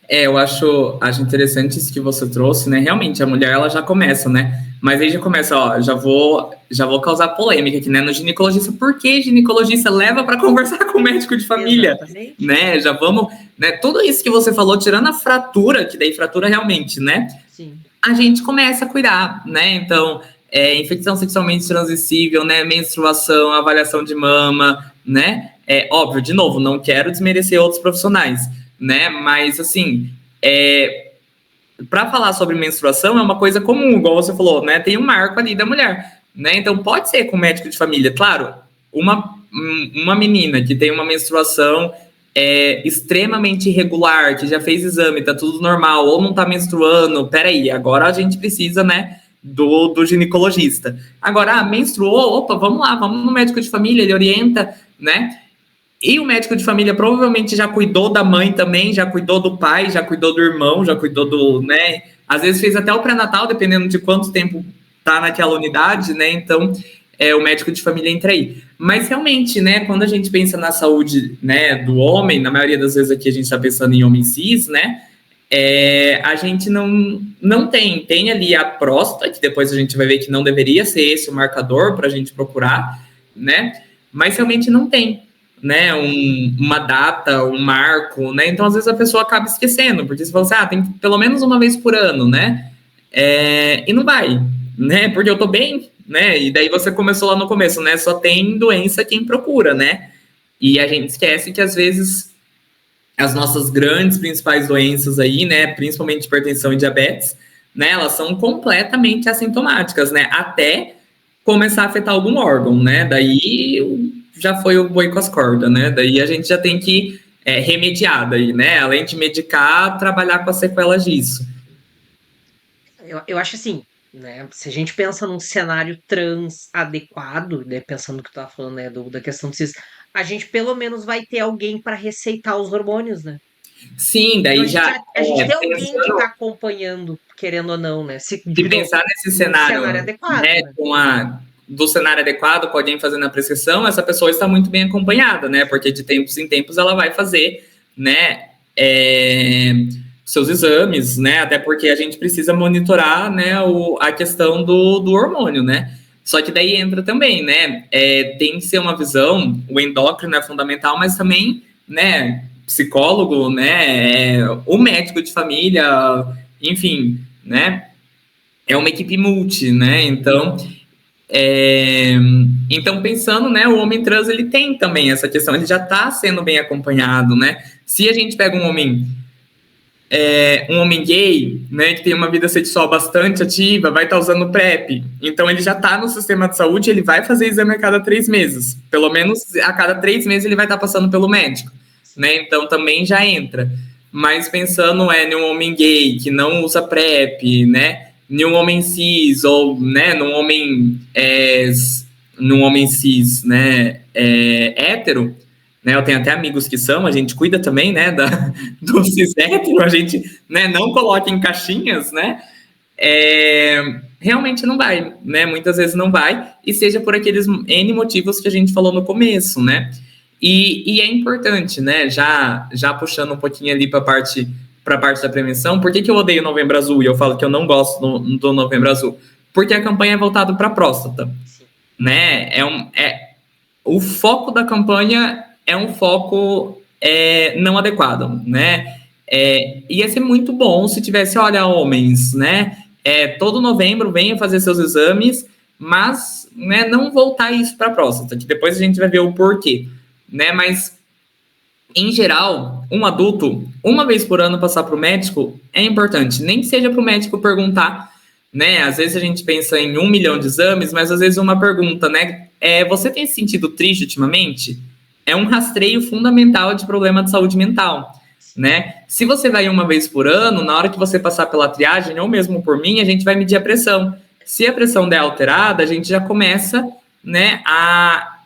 Eu acho interessante isso que você trouxe, né? Realmente, a mulher, ela já começa, né? Mas aí já começa, ó, já vou causar polêmica aqui, né? No ginecologista, por que ginecologista leva para conversar com o médico de família,
Exatamente.
né? Já vamos, né? Tudo isso que você falou, tirando a fratura, que daí fratura realmente, né?
Sim.
A gente começa a cuidar, né? Então, infecção sexualmente transmissível, né? Menstruação, avaliação de mama, né? É óbvio, de novo, não quero desmerecer outros profissionais, né? Mas, assim, para falar sobre menstruação é uma coisa comum, igual você falou, né? Tem um marco ali da mulher, né? Então, pode ser com médico de família. Claro, uma menina que tem uma menstruação extremamente irregular, que já fez exame, tá tudo normal, ou não tá menstruando, peraí, agora a gente precisa, né, do ginecologista. Agora, menstruou, opa, vamos lá, vamos no médico de família, ele orienta, né? E o médico de família provavelmente já cuidou da mãe também, já cuidou do pai, já cuidou do irmão, já cuidou do, né? Às vezes fez até o pré-natal, dependendo de quanto tempo tá naquela unidade, né? Então, o médico de família entra aí. Mas realmente, né, quando a gente pensa na saúde, né, do homem, na maioria das vezes aqui a gente está pensando em homem cis, né? A gente não tem ali a próstata, que depois a gente vai ver que não deveria ser esse o marcador para a gente procurar, né? Mas realmente não tem, né? Uma data, um marco, né? Então às vezes a pessoa acaba esquecendo, porque você fala assim, tem pelo menos uma vez por ano, né? E não vai, né? Porque eu tô bem, né? E daí você começou lá no começo, né? Só tem doença quem procura, né? E a gente esquece que às vezes as nossas grandes principais doenças aí, né, principalmente hipertensão e diabetes, né, elas são completamente assintomáticas, né, até começar a afetar algum órgão, né, daí já foi o boi com as cordas, né, daí a gente já tem que remediar daí, né, além de medicar, trabalhar com as sequelas disso.
Eu acho assim, né? Se a gente pensa num cenário trans adequado, né? Pensando no que tu tava falando, né? Da questão do cis, a gente pelo menos vai ter alguém para receitar os hormônios, né?
Sim,
Então
daí já
a gente tem alguém que
pensando
tá acompanhando, querendo ou não, né?
se
De novo,
pensar nesse
num cenário
cenário,
adequado,
né,
né?
do cenário adequado, com alguém fazendo a prescrição, essa pessoa está muito bem acompanhada, né? Porque de tempos em tempos ela vai fazer, né, seus exames, né? Até porque a gente precisa monitorar, né, a questão do hormônio, né? Só que daí entra também, né? Tem que ser uma visão, o endócrino é fundamental, mas também, né, psicólogo, né, o médico de família, enfim, né? É uma equipe multi, né? É, então pensando, né, o homem trans ele tem também essa questão, ele já está sendo bem acompanhado, né? Se a gente pega um homem gay, né, que tem uma vida sexual bastante ativa, vai estar usando PrEP, então ele já está no sistema de saúde, ele vai fazer exame a cada 3 meses, pelo menos a cada 3 meses ele vai estar passando pelo médico,
Sim.
né? Então também já entra. Mas pensando em um homem gay que não usa PrEP, né? Em um homem cis ou, né, num homem cis, né, hétero, né? Eu tenho até amigos que são, a gente cuida também, né, do cis hétero, a gente, né, não coloca em caixinhas, né? Realmente não vai, né? Muitas vezes não vai, e seja por aqueles N motivos que a gente falou no começo, né? E é importante, né? Já puxando um pouquinho ali para a parte para a parte da prevenção. Por que eu odeio Novembro Azul e eu falo que eu não gosto do Novembro Azul? Porque a campanha é voltada para a próstata, né? O foco da campanha é um foco não adequado, né? Ia ser muito bom se tivesse, olha, homens, né? Todo novembro venham fazer seus exames, mas, né, não voltar isso para a próstata, que depois a gente vai ver o porquê, né? Mas, em geral, um adulto, uma vez por ano, passar para o médico é importante, nem que seja para o médico perguntar, né? Às vezes a gente pensa em 1 milhão de exames, mas às vezes uma pergunta, né? Você tem se sentido triste ultimamente? É um rastreio fundamental de problema de saúde mental, né? Se você vai uma vez por ano, na hora que você passar pela triagem, ou mesmo por mim, a gente vai medir a pressão. Se a pressão der alterada, a gente já começa, né, a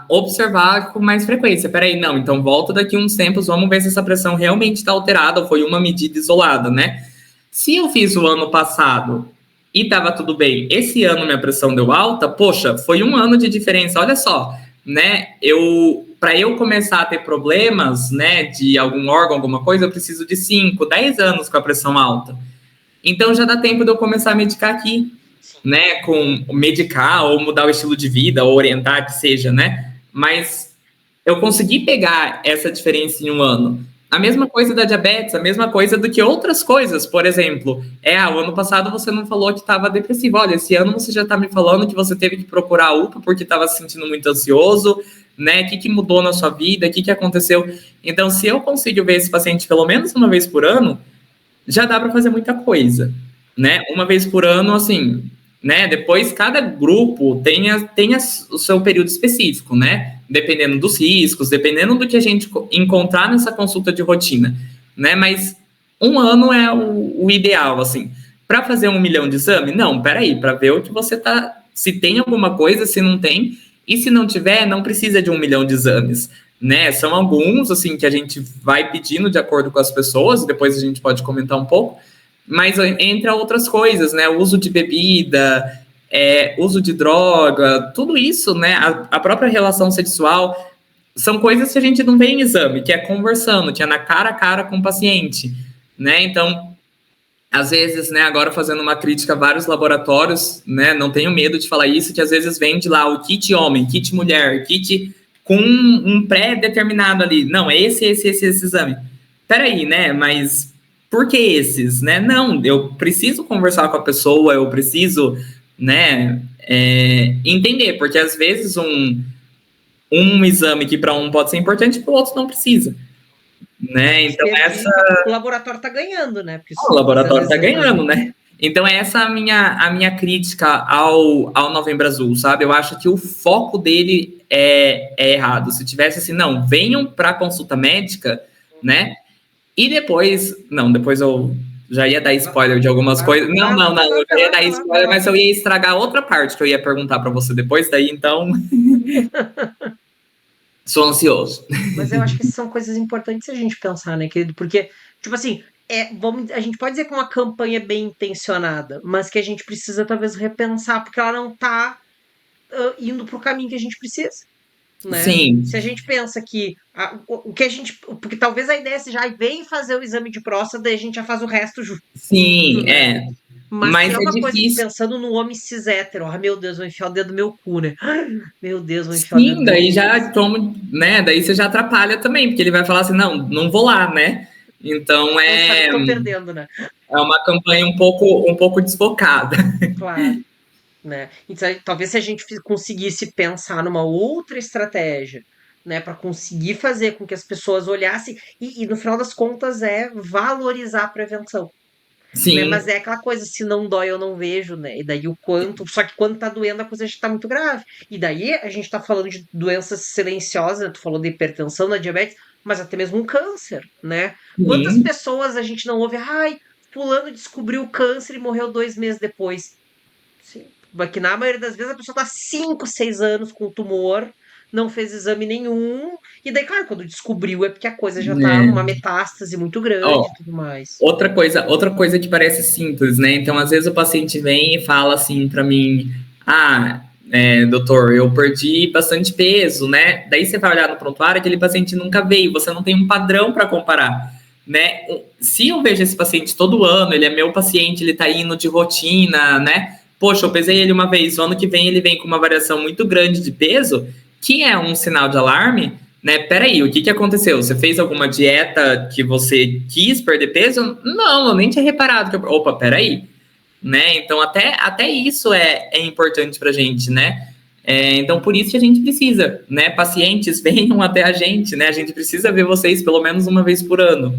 observar com mais frequência. Peraí, não, então volta daqui uns tempos, vamos ver se essa pressão realmente está alterada ou foi uma medida isolada, né? Se eu fiz o ano passado e estava tudo bem, esse ano minha pressão deu alta, poxa, foi um ano de diferença, olha só, né? Para eu começar a ter problemas, né, de algum órgão, alguma coisa, eu preciso de 5, 10 anos com a pressão alta. Então já dá tempo de eu começar a medicar aqui, né, com medicar ou mudar o estilo de vida ou orientar que seja, né? Mas eu consegui pegar essa diferença em um ano. A mesma coisa da diabetes, a mesma coisa do que outras coisas. Por exemplo, o ano passado você não falou que estava depressivo. Olha, esse ano você já está me falando que você teve que procurar a UPA porque estava se sentindo muito ansioso, né? O que mudou na sua vida? O que aconteceu? Então, se eu consigo ver esse paciente pelo menos uma vez por ano, já dá para fazer muita coisa, né? Uma vez por ano, assim, né? Depois, cada grupo tem o seu período específico, né? Dependendo dos riscos, dependendo do que a gente encontrar nessa consulta de rotina, né? Mas um ano é o ideal, assim. Para fazer 1 milhão de exame? Não, peraí, para ver o que você tá... Se tem alguma coisa, se não tem. E se não tiver, não precisa de 1 milhão de exames, né? São alguns, assim, que a gente vai pedindo de acordo com as pessoas, depois a gente pode comentar um pouco, mas entre outras coisas, né? Uso de bebida, uso de droga, tudo isso, né? A própria relação sexual, são coisas que a gente não vê em exame, que é conversando, que é na cara a cara com o paciente, né? Então, às vezes, né, agora fazendo uma crítica a vários laboratórios, né? Não tenho medo de falar isso, que às vezes vende lá o kit homem, kit mulher, kit com um pré-determinado ali. Não, é esse exame. Peraí, né? Mas por que esses, né? Não, eu preciso conversar com a pessoa, eu preciso, né, entender, porque às vezes um exame que para um pode ser importante, para o outro não precisa, né? Então
o laboratório está ganhando, né?
O laboratório está ganhando, né? Então essa é a minha crítica ao Novembro Azul, sabe? Eu acho que o foco dele é errado. Se tivesse assim, não, venham para consulta médica, né? E depois eu já ia dar spoiler de algumas coisas. Não, eu já ia dar spoiler, mas eu ia estragar outra parte que eu ia perguntar para você depois, daí então... Sou ansioso.
Mas eu acho que são coisas importantes a gente pensar, né, querido? Porque, tipo assim, a gente pode dizer que uma campanha bem intencionada, mas que a gente precisa talvez repensar, porque ela não tá indo pro caminho que a gente precisa. Né?
Sim.
Se a gente pensa que o que a gente. Porque talvez a ideia seja, vem fazer o exame de próstata, daí a gente já faz o resto junto.
Sim,
né? Mas é uma
difícil.
Coisa que pensando no homem cis hétero, meu Deus, vou enfiar o dedo no meu cu, né? Meu Deus, vou enfiar o dedo no meu cu.
Sim, daí já como, né? Daí você já atrapalha também, porque ele vai falar assim, não vou lá, né? Então
Tô perdendo, né?
É uma campanha um pouco desfocada.
Claro. Né? Então, talvez se a gente conseguisse pensar numa outra estratégia, né, para conseguir fazer com que as pessoas olhassem e no final das contas valorizar a prevenção.
Sim.
Né? Mas é aquela coisa, se não dói eu não vejo, né? E daí o quanto, só que quando tá doendo a coisa já tá muito grave. E daí a gente tá falando de doenças silenciosas, né? Tu falou de hipertensão, da diabetes, mas até mesmo um câncer, né?
Sim.
Quantas pessoas a gente não ouve, fulano descobriu câncer e morreu 2 meses depois. Sim. Que na maioria das vezes a pessoa tá 5, 6 anos com tumor, não fez exame nenhum, e daí, claro, quando descobriu é porque a coisa já tá uma metástase muito grande e tudo mais.
Outra coisa que parece simples, né? Então, às vezes o paciente vem e fala assim pra mim, doutor, eu perdi bastante peso, né? Daí você vai olhar no prontuário, aquele paciente nunca veio, você não tem um padrão para comparar, né? Se eu vejo esse paciente todo ano, ele é meu paciente, ele tá indo de rotina, né? Poxa, eu pesei ele uma vez, o ano que vem ele vem com uma variação muito grande de peso, que é um sinal de alarme, né? Peraí, o que aconteceu? Você fez alguma dieta que você quis perder peso? Não, eu nem tinha reparado. Opa, peraí. Né? Então, até isso é importante pra gente, né? Então, por isso que a gente precisa, né? Pacientes venham até a gente, né? A gente precisa ver vocês pelo menos uma vez por ano.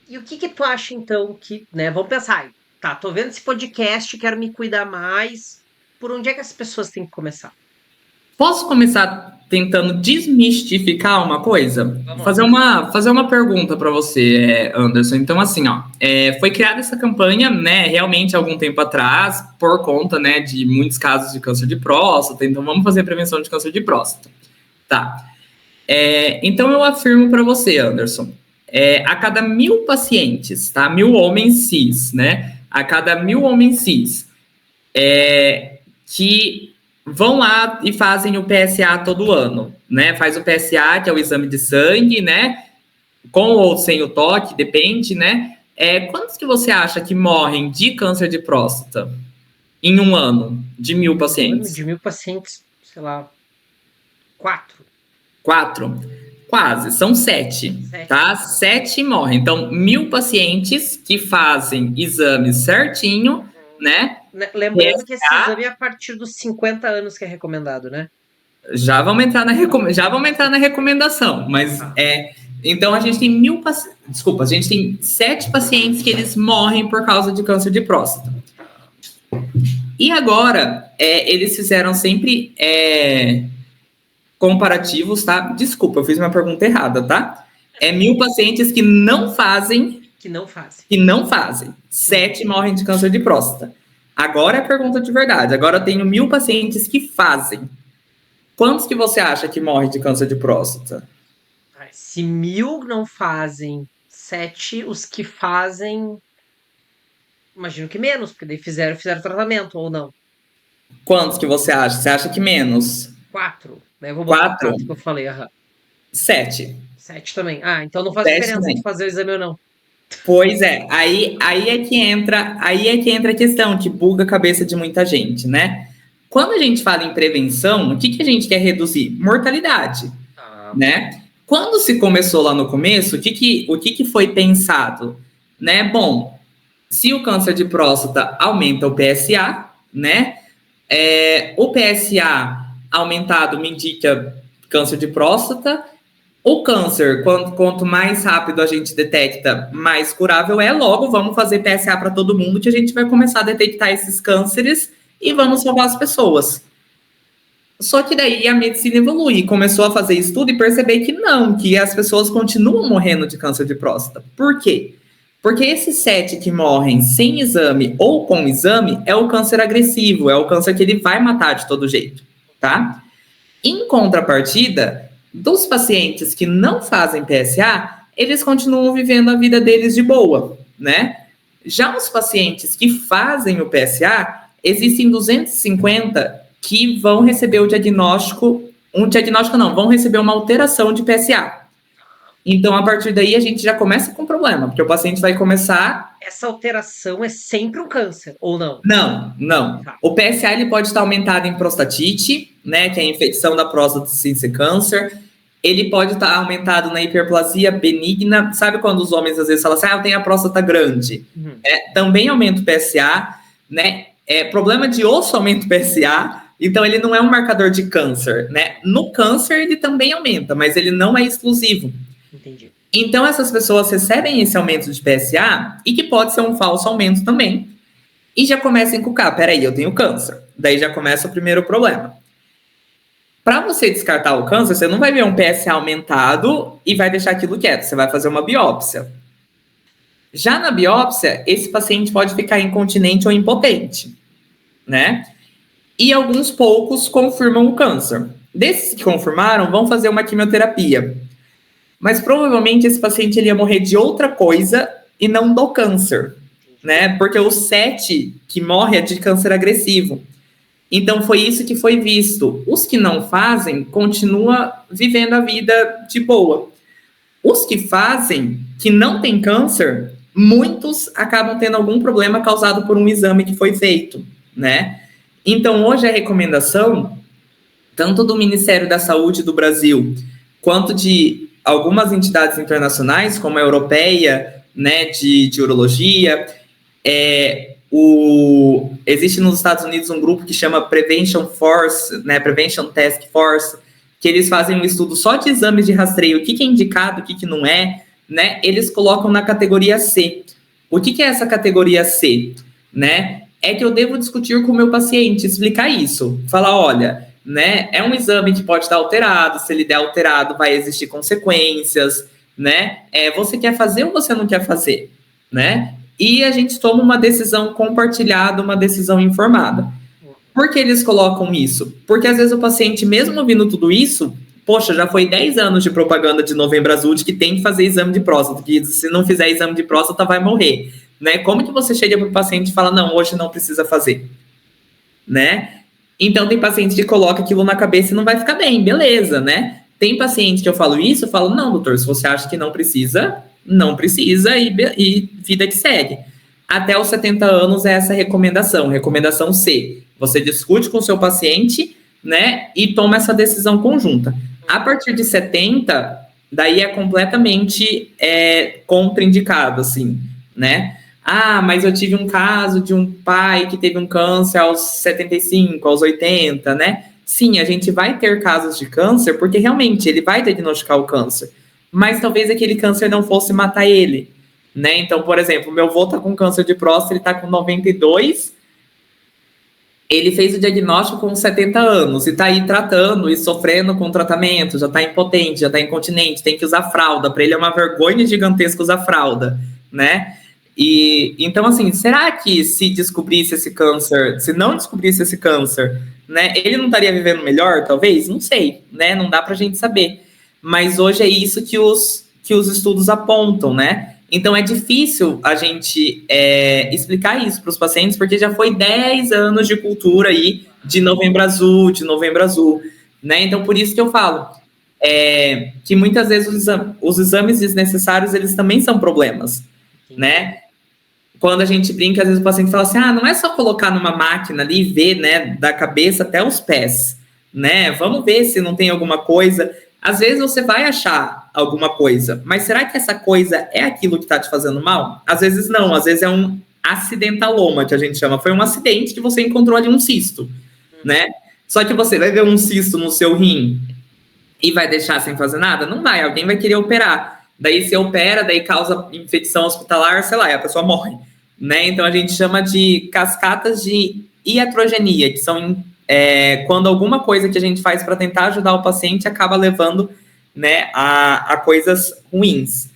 E o que tu acha, então, que, né? Vamos pensar, tá, tô vendo esse podcast, quero me cuidar mais. Por onde é que as pessoas têm que começar?
Posso começar tentando desmistificar uma coisa?
Vamos
Fazer uma pergunta para você, Anderson. Então, assim, ó, foi criada essa campanha, né, realmente há algum tempo atrás, por conta, né, de muitos casos de câncer de próstata. Então, vamos fazer prevenção de câncer de próstata. Tá. Então, eu afirmo para você, Anderson, a cada 1.000 pacientes, tá? 1.000 homens cis, né? A cada 1.000 homens cis que vão lá e fazem o PSA todo ano, né? Faz o PSA, que é o exame de sangue, né? Com ou sem o toque, depende, né? Quantos que você acha que morrem de câncer de próstata em um ano, de 1.000 pacientes?
De 1.000 pacientes, sei lá, 4.
4? Quase, são 7, tá? 7 morrem. Então, 1.000 pacientes que fazem exame certinho, né?
Lembrando que esse exame é a partir dos 50 anos que é recomendado, né?
Já vamos entrar na recomendação, mas então a gente tem 1.000 pacientes. Desculpa, a gente tem 7 pacientes que eles morrem por causa de câncer de próstata. E agora, eles fizeram sempre comparativos, tá? Desculpa, eu fiz uma pergunta errada, tá? 1.000 pacientes que não fazem.
Que não fazem.
7 morrem de câncer de próstata. Agora é a pergunta de verdade. Agora eu tenho 1.000 pacientes que fazem. Quantos que você acha que morre de câncer de próstata?
Se 1.000 não fazem, 7 os que fazem, imagino que menos, porque daí fizeram tratamento, ou não?
Quantos que você acha? Você acha que menos?
4. Eu vou botar
4
que eu falei,
7.
7 também. Então não faz diferença de fazer o exame ou não.
Pois é, aí é que entra a questão que buga a cabeça de muita gente, né? Quando a gente fala em prevenção, o que a gente quer reduzir? Mortalidade, né? Quando se começou lá no começo, o que foi pensado? Né? Bom, se o câncer de próstata aumenta o PSA, né? O PSA aumentado me indica câncer de próstata. O câncer, quanto mais rápido a gente detecta, mais curável é. Logo, vamos fazer PSA para todo mundo, que a gente vai começar a detectar esses cânceres e vamos salvar as pessoas. Só que daí a medicina evolui, começou a fazer estudo e perceber que não, que as pessoas continuam morrendo de câncer de próstata. Por quê? Porque esses 7 que morrem sem exame ou com exame é o câncer agressivo, é o câncer que ele vai matar de todo jeito, tá? Em contrapartida, dos pacientes que não fazem PSA, eles continuam vivendo a vida deles de boa, né? Já os pacientes que fazem o PSA, existem 250 que vão receber vão receber uma alteração de PSA. Então, a partir daí, a gente já começa com problema, porque o paciente vai começar...
Essa alteração é sempre um câncer, ou não?
Não. O PSA ele pode estar aumentado em prostatite, né, que é a infecção da próstata sem ser câncer. Ele pode estar aumentado na hiperplasia benigna. Sabe quando os homens às vezes falam assim, eu tenho a próstata grande? Também aumenta o PSA, né? Problema de osso aumenta o PSA, então ele não é um marcador de câncer, né? No câncer ele também aumenta, mas ele não é exclusivo.
Entendi.
Então essas pessoas recebem esse aumento de PSA e que pode ser um falso aumento também. E já começa a encucar, peraí, eu tenho câncer. Daí já começa o primeiro problema. Para você descartar o câncer, você não vai ver um PSA aumentado e vai deixar aquilo quieto. Você vai fazer uma biópsia. Já na biópsia, esse paciente pode ficar incontinente ou impotente, né? E alguns poucos confirmam o câncer. Desses que confirmaram, vão fazer uma quimioterapia. Mas provavelmente esse paciente ele ia morrer de outra coisa e não do câncer, né? Porque o 7 que morre é de câncer agressivo. Então, foi isso que foi visto. Os que não fazem, continuam vivendo a vida de boa. Os que fazem, que não têm câncer, muitos acabam tendo algum problema causado por um exame que foi feito, né? Então, hoje a recomendação, tanto do Ministério da Saúde do Brasil, quanto de algumas entidades internacionais, como a Europeia, né, de urologia, existe nos Estados Unidos um grupo que chama Prevention Force, né, Prevention Task Force, que eles fazem um estudo só de exames de rastreio, o que é indicado, o que não é, né? Eles colocam na categoria C. O que é essa categoria C? Né? É que eu devo discutir com o meu paciente, explicar isso. Falar, olha, né, é um exame que pode estar alterado, se ele der alterado vai existir consequências, né? Você quer fazer ou você não quer fazer, né? E a gente toma uma decisão compartilhada, uma decisão informada. Por que eles colocam isso? Porque às vezes o paciente, mesmo ouvindo tudo isso, poxa, já foi 10 anos de propaganda de Novembro Azul de que tem que fazer exame de próstata, que se não fizer exame de próstata vai morrer, né? Como que você chega para o paciente e fala, não, hoje não precisa fazer, né? Então tem paciente que coloca aquilo na cabeça e não vai ficar bem, beleza, né? Tem paciente que eu falo isso, eu falo, não, doutor, se você acha que não precisa, não precisa e vida que segue. Até os 70 anos é essa recomendação C. Você discute com o seu paciente, né, e toma essa decisão conjunta. A partir de 70, daí é completamente contraindicado, assim, né? Ah, mas eu tive um caso de um pai que teve um câncer aos 75, aos 80, né? Sim, a gente vai ter casos de câncer, porque realmente ele vai diagnosticar o câncer. Mas talvez aquele câncer não fosse matar ele, né? Então, por exemplo, meu avô tá com câncer de próstata, ele tá com 92, ele fez o diagnóstico com 70 anos e tá aí tratando e sofrendo com tratamento, já tá impotente, já tá incontinente, tem que usar fralda, para ele é uma vergonha gigantesca usar fralda, né? E então, assim, será que se descobrisse esse câncer, se não descobrisse esse câncer, né, ele não estaria vivendo melhor, talvez? Não sei, né? Não dá pra gente saber. Mas hoje é isso que os estudos apontam, né? Então é difícil a gente explicar isso para os pacientes, porque já foi 10 anos de cultura aí de Novembro Azul, né? Então por isso que eu falo que muitas vezes os exames desnecessários, eles também são problemas, né? Quando a gente brinca, às vezes o paciente fala assim, não é só colocar numa máquina ali e ver, né, da cabeça até os pés, né? Vamos ver se não tem alguma coisa. Às vezes você vai achar alguma coisa, mas será que essa coisa é aquilo que está te fazendo mal? Às vezes não, às vezes é um acidentaloma, que a gente chama. Foi um acidente que você encontrou ali um cisto, né? Só que você vai ver um cisto no seu rim e vai deixar sem fazer nada? Não vai, alguém vai querer operar. Daí se opera, daí causa infecção hospitalar, sei lá, e a pessoa morre, né? Então a gente chama de cascatas de iatrogenia, que são quando alguma coisa que a gente faz para tentar ajudar o paciente acaba levando, né, a coisas ruins.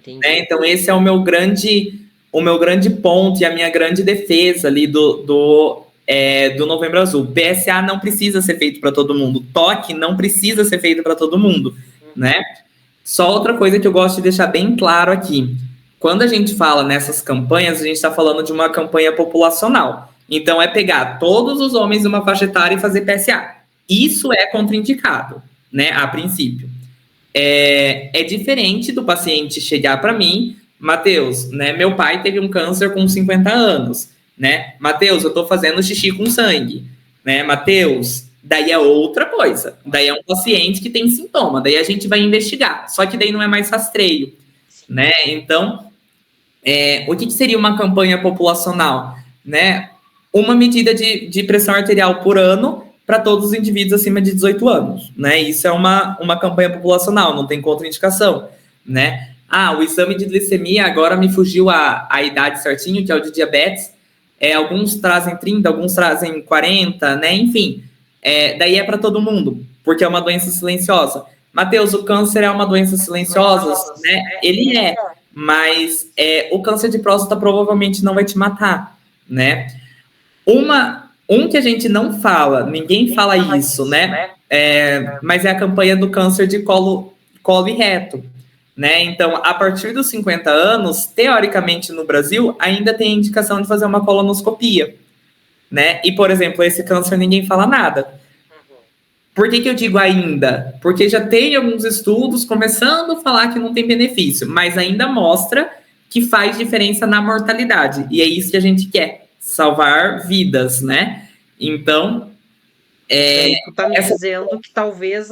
Né? Então esse é o meu grande ponto e a minha grande defesa ali do Novembro Azul. PSA não precisa ser feito para todo mundo. TOC não precisa ser feito para todo mundo, né? Só outra coisa que eu gosto de deixar bem claro aqui. Quando a gente fala nessas campanhas, a gente está falando de uma campanha populacional. Então, é pegar todos os homens de uma faixa etária e fazer PSA. Isso é contraindicado, né, a princípio. É diferente do paciente chegar para mim, Matheus, né, meu pai teve um câncer com 50 anos, né, Matheus, eu estou fazendo xixi com sangue, né, Matheus, daí é outra coisa, daí é um paciente que tem sintoma, daí a gente vai investigar, só que daí não é mais rastreio, né, então, o que seria uma campanha populacional, né, uma medida de pressão arterial por ano para todos os indivíduos acima de 18 anos, né? Isso é uma campanha populacional, não tem contraindicação, né? O exame de glicemia, agora me fugiu a idade certinho, que é o de diabetes, alguns trazem 30, alguns trazem 40, né? Enfim, daí é para todo mundo, porque é uma doença silenciosa. Matheus, o câncer é uma doença silenciosa, né? Ele mas o câncer de próstata provavelmente não vai te matar, né? Um que a gente não fala, ninguém fala isso, né? Mas é a campanha do câncer de colo e reto, né? Então, a partir dos 50 anos, teoricamente no Brasil, ainda tem indicação de fazer uma colonoscopia, né? E, por exemplo, esse câncer ninguém fala nada. Por que eu digo ainda? Porque já tem alguns estudos começando a falar que não tem benefício, mas ainda mostra que faz diferença na mortalidade. E é isso que a gente quer, salvar vidas, né? Então,
Daí tu tá me
essa
dizendo que talvez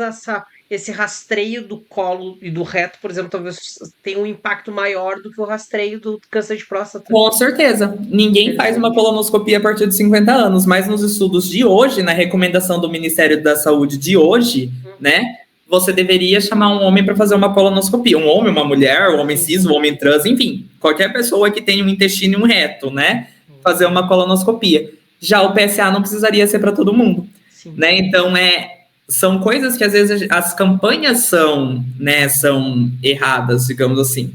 esse rastreio do colo e do reto, por exemplo, talvez tenha um impacto maior do que o rastreio do câncer de próstata.
com certeza. Ninguém faz uma
Interessante.
colonoscopia a partir de 50 anos, mas nos estudos de hoje, na recomendação do Ministério da Saúde de hoje,
Uhum.
né, você deveria chamar um homem para fazer uma colonoscopia. Um homem, uma mulher, um homem
Sim.
cis, um homem trans, enfim, qualquer pessoa que tenha um intestino e um reto, né, fazer uma colonoscopia. Já o PSA não precisaria ser para todo mundo,
Sim.
né? Então, são coisas que às vezes as campanhas são, né, são erradas, digamos assim,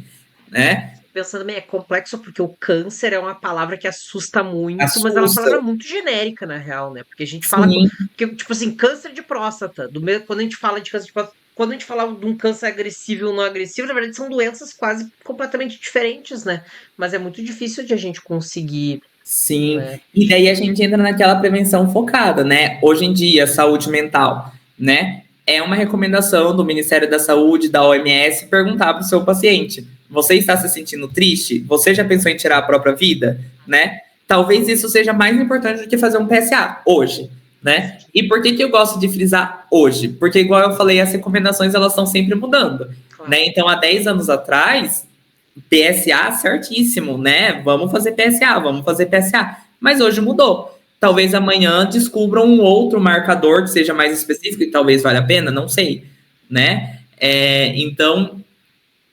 né?
Pensando bem, é complexo porque o câncer é uma palavra que assusta muito, mas ela é uma
Assusta.
palavra muito genérica, na real, né? Porque a gente fala,
Sim,
tipo assim, câncer de próstata, quando a gente fala de câncer de próstata, quando a gente fala de um câncer agressivo ou não agressivo, na verdade são doenças quase completamente diferentes, né? Mas é muito difícil de a gente conseguir,
sim.
né?
E daí a gente entra naquela prevenção focada, né? Hoje em dia, saúde mental, né? É uma recomendação do Ministério da Saúde, da OMS, perguntar para o seu paciente: você está se sentindo triste? Você já pensou em tirar a própria vida? Né? Talvez isso seja mais importante do que fazer um PSA hoje, né? E por que eu gosto de frisar hoje? Porque, igual eu falei, as recomendações elas estão sempre mudando,
Claro.
né? Então, há 10 anos atrás, PSA certíssimo, né? Vamos fazer PSA, vamos fazer PSA. Mas hoje mudou. Talvez amanhã descubram um outro marcador que seja mais específico e talvez valha a pena, não sei, né? Então,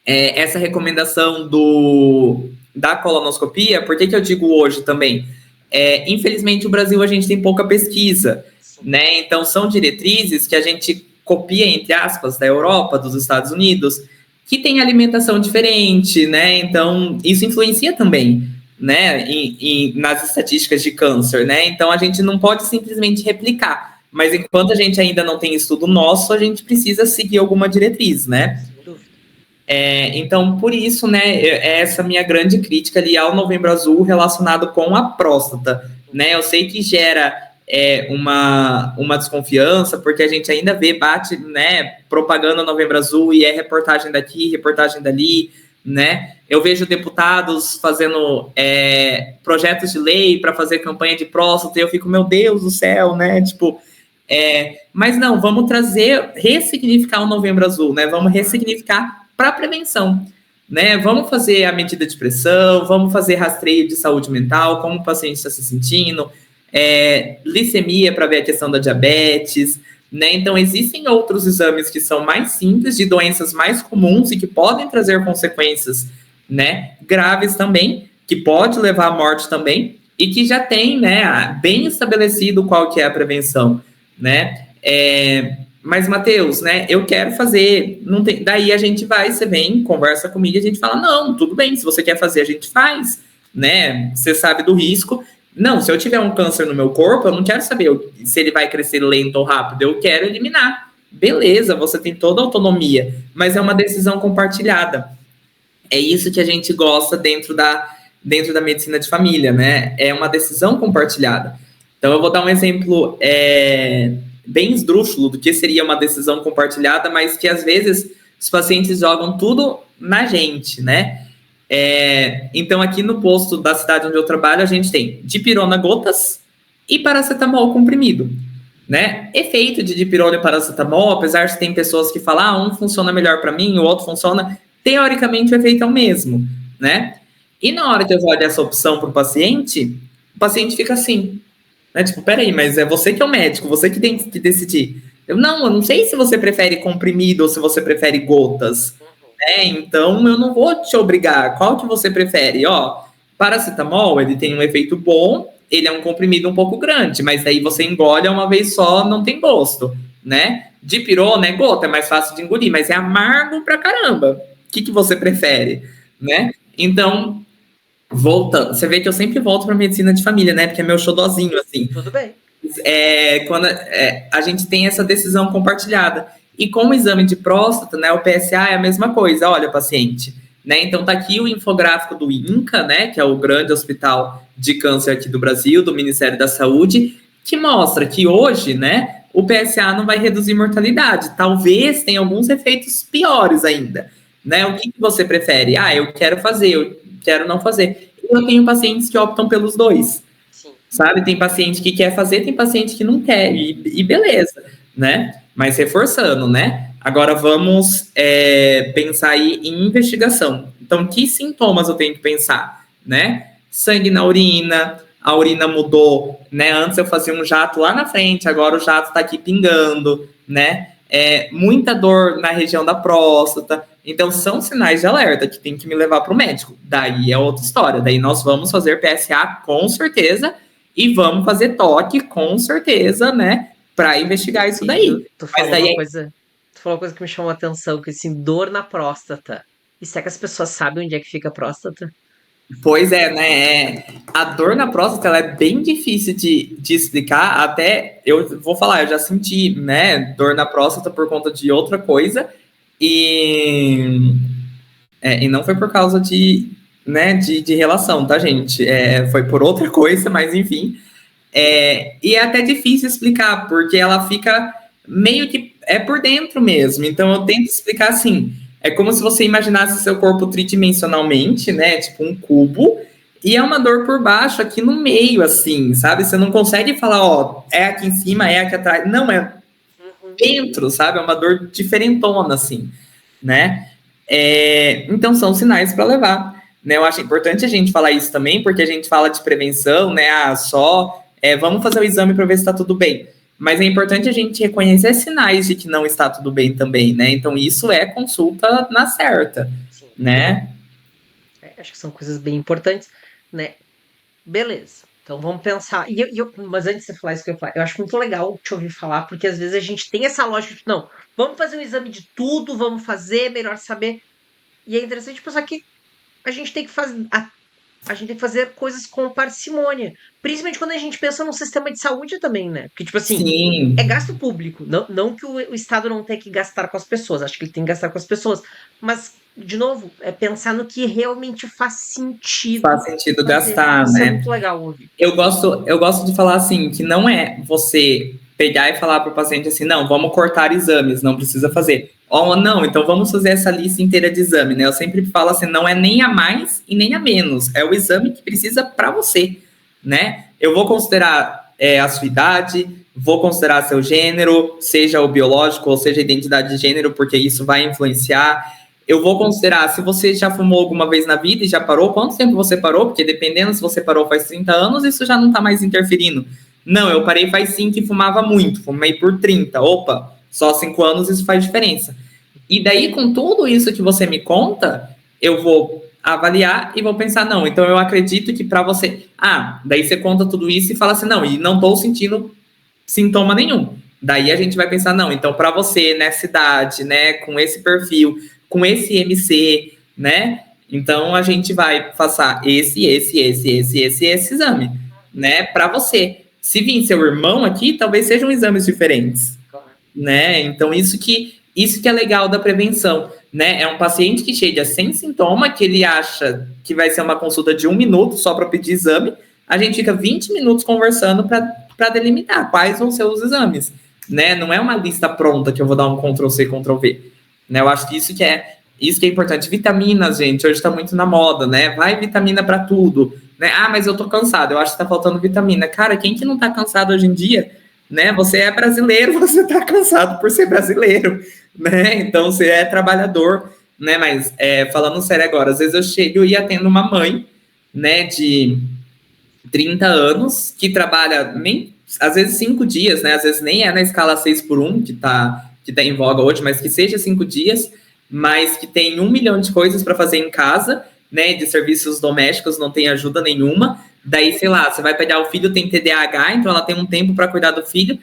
essa recomendação da colonoscopia, por que eu digo hoje também? Infelizmente, o Brasil, a gente tem pouca pesquisa,
Sim.
né? Então, são diretrizes que a gente copia, entre aspas, da Europa, dos Estados Unidos, que tem alimentação diferente, né? Então, isso influencia também, né? Nas estatísticas de câncer, né? Então, a gente não pode simplesmente replicar. Mas enquanto a gente ainda não tem estudo nosso, a gente precisa seguir alguma diretriz, né?
Sem dúvida.
Então, por isso, né, essa minha grande crítica ali ao Novembro Azul relacionado com a próstata, né? Eu sei que gera uma desconfiança, porque a gente ainda bate, né, propaganda Novembro Azul e é reportagem daqui, reportagem dali, né? Eu vejo deputados fazendo projetos de lei para fazer campanha de próstata e eu fico, meu Deus do céu, né? Tipo, mas não, vamos ressignificar o Novembro Azul, né? Vamos ressignificar para prevenção, né? Vamos fazer a medida de pressão, vamos fazer rastreio de saúde mental, como o paciente está se sentindo, glicemia para ver a questão da diabetes, né? Então, existem outros exames que são mais simples, de doenças mais comuns e que podem trazer consequências, né, graves também, que pode levar à morte também, e que já tem, né, bem estabelecido qual que é a prevenção, né? Mas, Matheus, né, eu quero fazer, não tem, daí a gente vai, você vem, conversa comigo, e a gente fala, não, tudo bem, se você quer fazer, a gente faz, né? Você sabe do risco. Não, se eu tiver um câncer no meu corpo, eu não quero saber se ele vai crescer lento ou rápido, eu quero eliminar. Beleza, você tem toda a autonomia, mas é uma decisão compartilhada. É isso que a gente gosta dentro da medicina de família, né? É uma decisão compartilhada. Então, eu vou dar um exemplo bem esdrúxulo do que seria uma decisão compartilhada, mas que às vezes os pacientes jogam tudo na gente, né? Então, aqui no posto da cidade onde eu trabalho, a gente tem dipirona gotas e paracetamol comprimido, né? Efeito de dipirona e paracetamol, apesar de tem pessoas que falam, um funciona melhor para mim, o outro funciona, teoricamente o efeito é o mesmo, né? E na hora que eu vou dar essa opção para o paciente fica assim, né? Tipo, peraí, mas é você que é o médico, você que tem que decidir. Eu não sei se você prefere comprimido ou se você prefere gotas. Então eu não vou te obrigar. Qual que você prefere? Ó, paracetamol, ele tem um efeito bom, ele é um comprimido um pouco grande, mas daí você engole uma vez só, não tem gosto, né? Dipirona é gota, é mais fácil de engolir, mas é amargo pra caramba. O que você prefere, né? Então, voltando, você vê que eu sempre volto pra medicina de família, né? Porque é meu xodozinho, assim.
Tudo bem.
Quando a gente tem essa decisão compartilhada. E com o exame de próstata, né, o PSA é a mesma coisa. Olha, paciente, né? Então tá aqui o infográfico do INCA, né, que é o grande hospital de câncer aqui do Brasil, do Ministério da Saúde, que mostra que hoje, né, o PSA não vai reduzir mortalidade. Talvez tenha alguns efeitos piores ainda, né? O que você prefere? Ah, eu quero fazer, eu quero não fazer. Eu tenho pacientes que optam pelos dois,
Sim.
sabe? Tem paciente que quer fazer, tem paciente que não quer, e beleza, né? Mas reforçando, né? Agora vamos pensar aí em investigação. Então, que sintomas eu tenho que pensar, né? Sangue na urina, a urina mudou, né? Antes eu fazia um jato lá na frente, agora o jato tá aqui pingando, né? Muita dor na região da próstata. Então, são sinais de alerta que tem que me levar para o médico. Daí é outra história. Daí nós vamos fazer PSA com certeza e vamos fazer toque com certeza, né? Para investigar isso daí.
Tu
Mas
falou
daí
uma coisa, tu falou uma coisa que me chamou a atenção, que assim, dor na próstata. E será que as pessoas sabem onde é que fica a próstata?
pois é, né? A dor na próstata ela é bem difícil de explicar. Até eu vou falar, eu já senti, né, dor na próstata por conta de outra coisa. E, e não foi por causa de relação, tá, gente? Foi por outra coisa, mas enfim. E é até difícil explicar, porque ela fica meio que por dentro mesmo. Então eu tento explicar assim: é como se você imaginasse seu corpo tridimensionalmente, né? Tipo um cubo, e é uma dor por baixo aqui no meio, assim, sabe? Você não consegue falar, ó, é aqui em cima, é aqui atrás. Não, é dentro, sabe? É uma dor diferentona, assim, né? Então são sinais para levar. Né? Eu acho importante a gente falar isso também, porque a gente fala de prevenção, né? Vamos fazer o exame para ver se está tudo bem. Mas é importante a gente reconhecer sinais de que não está tudo bem também, né? Então isso é consulta na certa,
Sim.
né?
Acho que são coisas bem importantes, né? Beleza. Então vamos pensar. Mas antes de você falar isso que eu ia falar, eu acho muito legal te ouvir falar, porque às vezes a gente tem essa lógica de, não, vamos fazer um exame de tudo, vamos fazer, melhor saber. E é interessante pensar que a gente tem que fazer. A gente tem que fazer coisas com parcimônia. Principalmente quando a gente pensa num sistema de saúde também, né? Porque, tipo assim,
Sim,
é gasto público. Não que o Estado não tenha que gastar com as pessoas. Acho que ele tem que gastar com as pessoas. Mas, de novo, é pensar no que realmente faz sentido
faz sentido
fazer.
gastar,
Isso é
né?
muito legal ouvir.
Eu gosto de falar assim, que não é você pegar e falar para o paciente assim, não, vamos cortar exames, não precisa fazer. Ou não, então vamos fazer essa lista inteira de exame, né? Eu sempre falo assim, não é nem a mais e nem a menos, é o exame que precisa para você, né? Eu vou considerar a sua idade, vou considerar seu gênero, seja o biológico ou seja a identidade de gênero, porque isso vai influenciar. Eu vou considerar se você já fumou alguma vez na vida e já parou, quanto tempo você parou, porque dependendo se você parou faz 30 anos, isso já não está mais interferindo. Não, eu parei faz 5 e fumava muito, fumei por 30. Opa, só 5 anos isso faz diferença. E daí, com tudo isso que você me conta, eu vou avaliar e vou pensar, não, então eu acredito que para você... daí você conta tudo isso e fala assim, não, e não estou sentindo sintoma nenhum. Daí a gente vai pensar, não, então para você, nessa idade, né, com esse perfil, com esse MC, né, então a gente vai passar esse exame, né, para você. Se vir seu irmão aqui, talvez sejam exames diferentes, né, então isso que é legal da prevenção, né, é um paciente que chega sem sintoma, que ele acha que vai ser uma consulta de 1 minuto só para pedir exame, a gente fica 20 minutos conversando para delimitar quais vão ser os exames, né? Não é uma lista pronta que eu vou dar um Ctrl+C, Ctrl+V, né? Eu acho que isso que é importante. Vitaminas, gente, hoje está muito na moda, né? Vai vitamina para tudo, né? Mas eu tô cansado, eu acho que tá faltando vitamina. Cara, quem que não tá cansado hoje em dia, né? Você é brasileiro, você tá cansado por ser brasileiro, né? Então você é trabalhador, né? Mas falando sério agora, às vezes eu chego e atendo uma mãe, né, de 30 anos, que trabalha nem, às vezes 5 dias, né? Às vezes nem é na escala 6x1, que tá em voga hoje, mas que seja 5 dias, mas que tem 1 milhão de coisas para fazer em casa, né? De serviços domésticos, não tem ajuda nenhuma. Daí, sei lá, você vai pegar o filho, tem TDAH, então ela tem um tempo para cuidar do filho.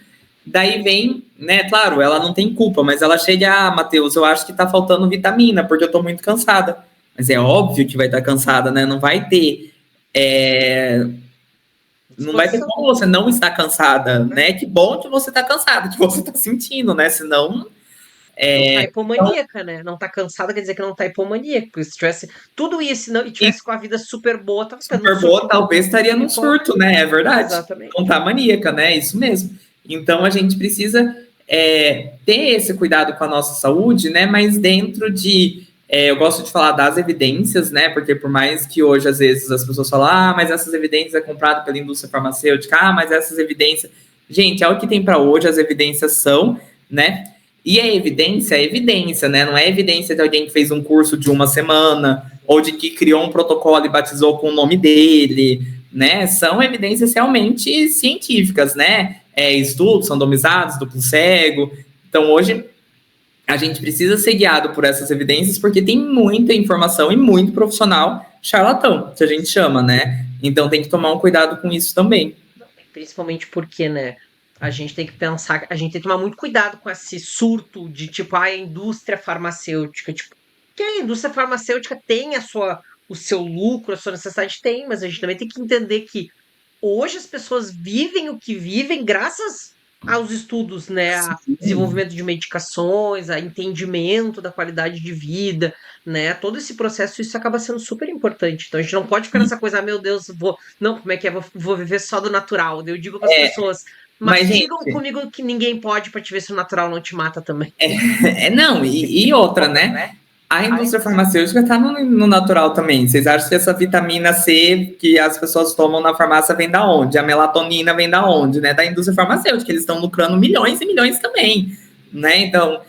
Daí vem, né? Claro, ela não tem culpa, mas ela chega, Matheus, eu acho que tá faltando vitamina, porque eu tô muito cansada. Mas é óbvio que vai estar cansada, né? Não vai ter. Não vai ter como você não estar cansada, né? Que bom que você está cansada, que você está sentindo, né? Senão,
Não tá
Então,
hipomaníaca, né? Não tá cansada, quer dizer que não tá hipomaníaca. Porque se tivesse tudo isso e tivesse com a vida super boa, tava tendo um
super boa,
surto
talvez estaria num
bipolar.
surto, né? É verdade. Não
Exatamente.
tá maníaca, né? É isso mesmo. Então a gente precisa ter esse cuidado com a nossa saúde, né? Mas dentro de. Eu gosto de falar das evidências, né? Porque por mais que hoje, às vezes, as pessoas falam, mas essas evidências é comprado pela indústria farmacêutica, mas essas evidências. Gente, é o que tem para hoje, as evidências são, né? E a evidência é evidência, né? Não é evidência de alguém que fez um curso de uma semana ou de que criou um protocolo e batizou com o nome dele, né? São evidências realmente científicas, né? Estudos randomizados, duplo cego. Então, hoje, a gente precisa ser guiado por essas evidências porque tem muita informação e muito profissional charlatão, que a gente chama, né? Então, tem que tomar um cuidado com isso também.
Principalmente porque, né? A gente tem que pensar, a gente tem que tomar muito cuidado com esse surto de tipo, a indústria farmacêutica. Tipo, que a indústria farmacêutica tem o seu lucro, a sua necessidade, tem, mas a gente também tem que entender que hoje as pessoas vivem o que vivem graças aos estudos, né? A
Sim.
desenvolvimento de medicações, a entendimento da qualidade de vida, né? Todo esse processo, isso acaba sendo super importante. Então a gente não pode ficar nessa coisa, meu Deus, não, como é que é? Vou viver só do natural. Eu digo para as pessoas,
Mas,
mastigam
gente,
comigo que ninguém pode para te ver se o natural não te mata também.
não, e outra, né? A indústria farmacêutica está no natural também. Vocês acham que essa vitamina C que as pessoas tomam na farmácia vem da onde? A melatonina vem da onde, né? Da indústria farmacêutica. Eles estão lucrando milhões e milhões também, né? Então,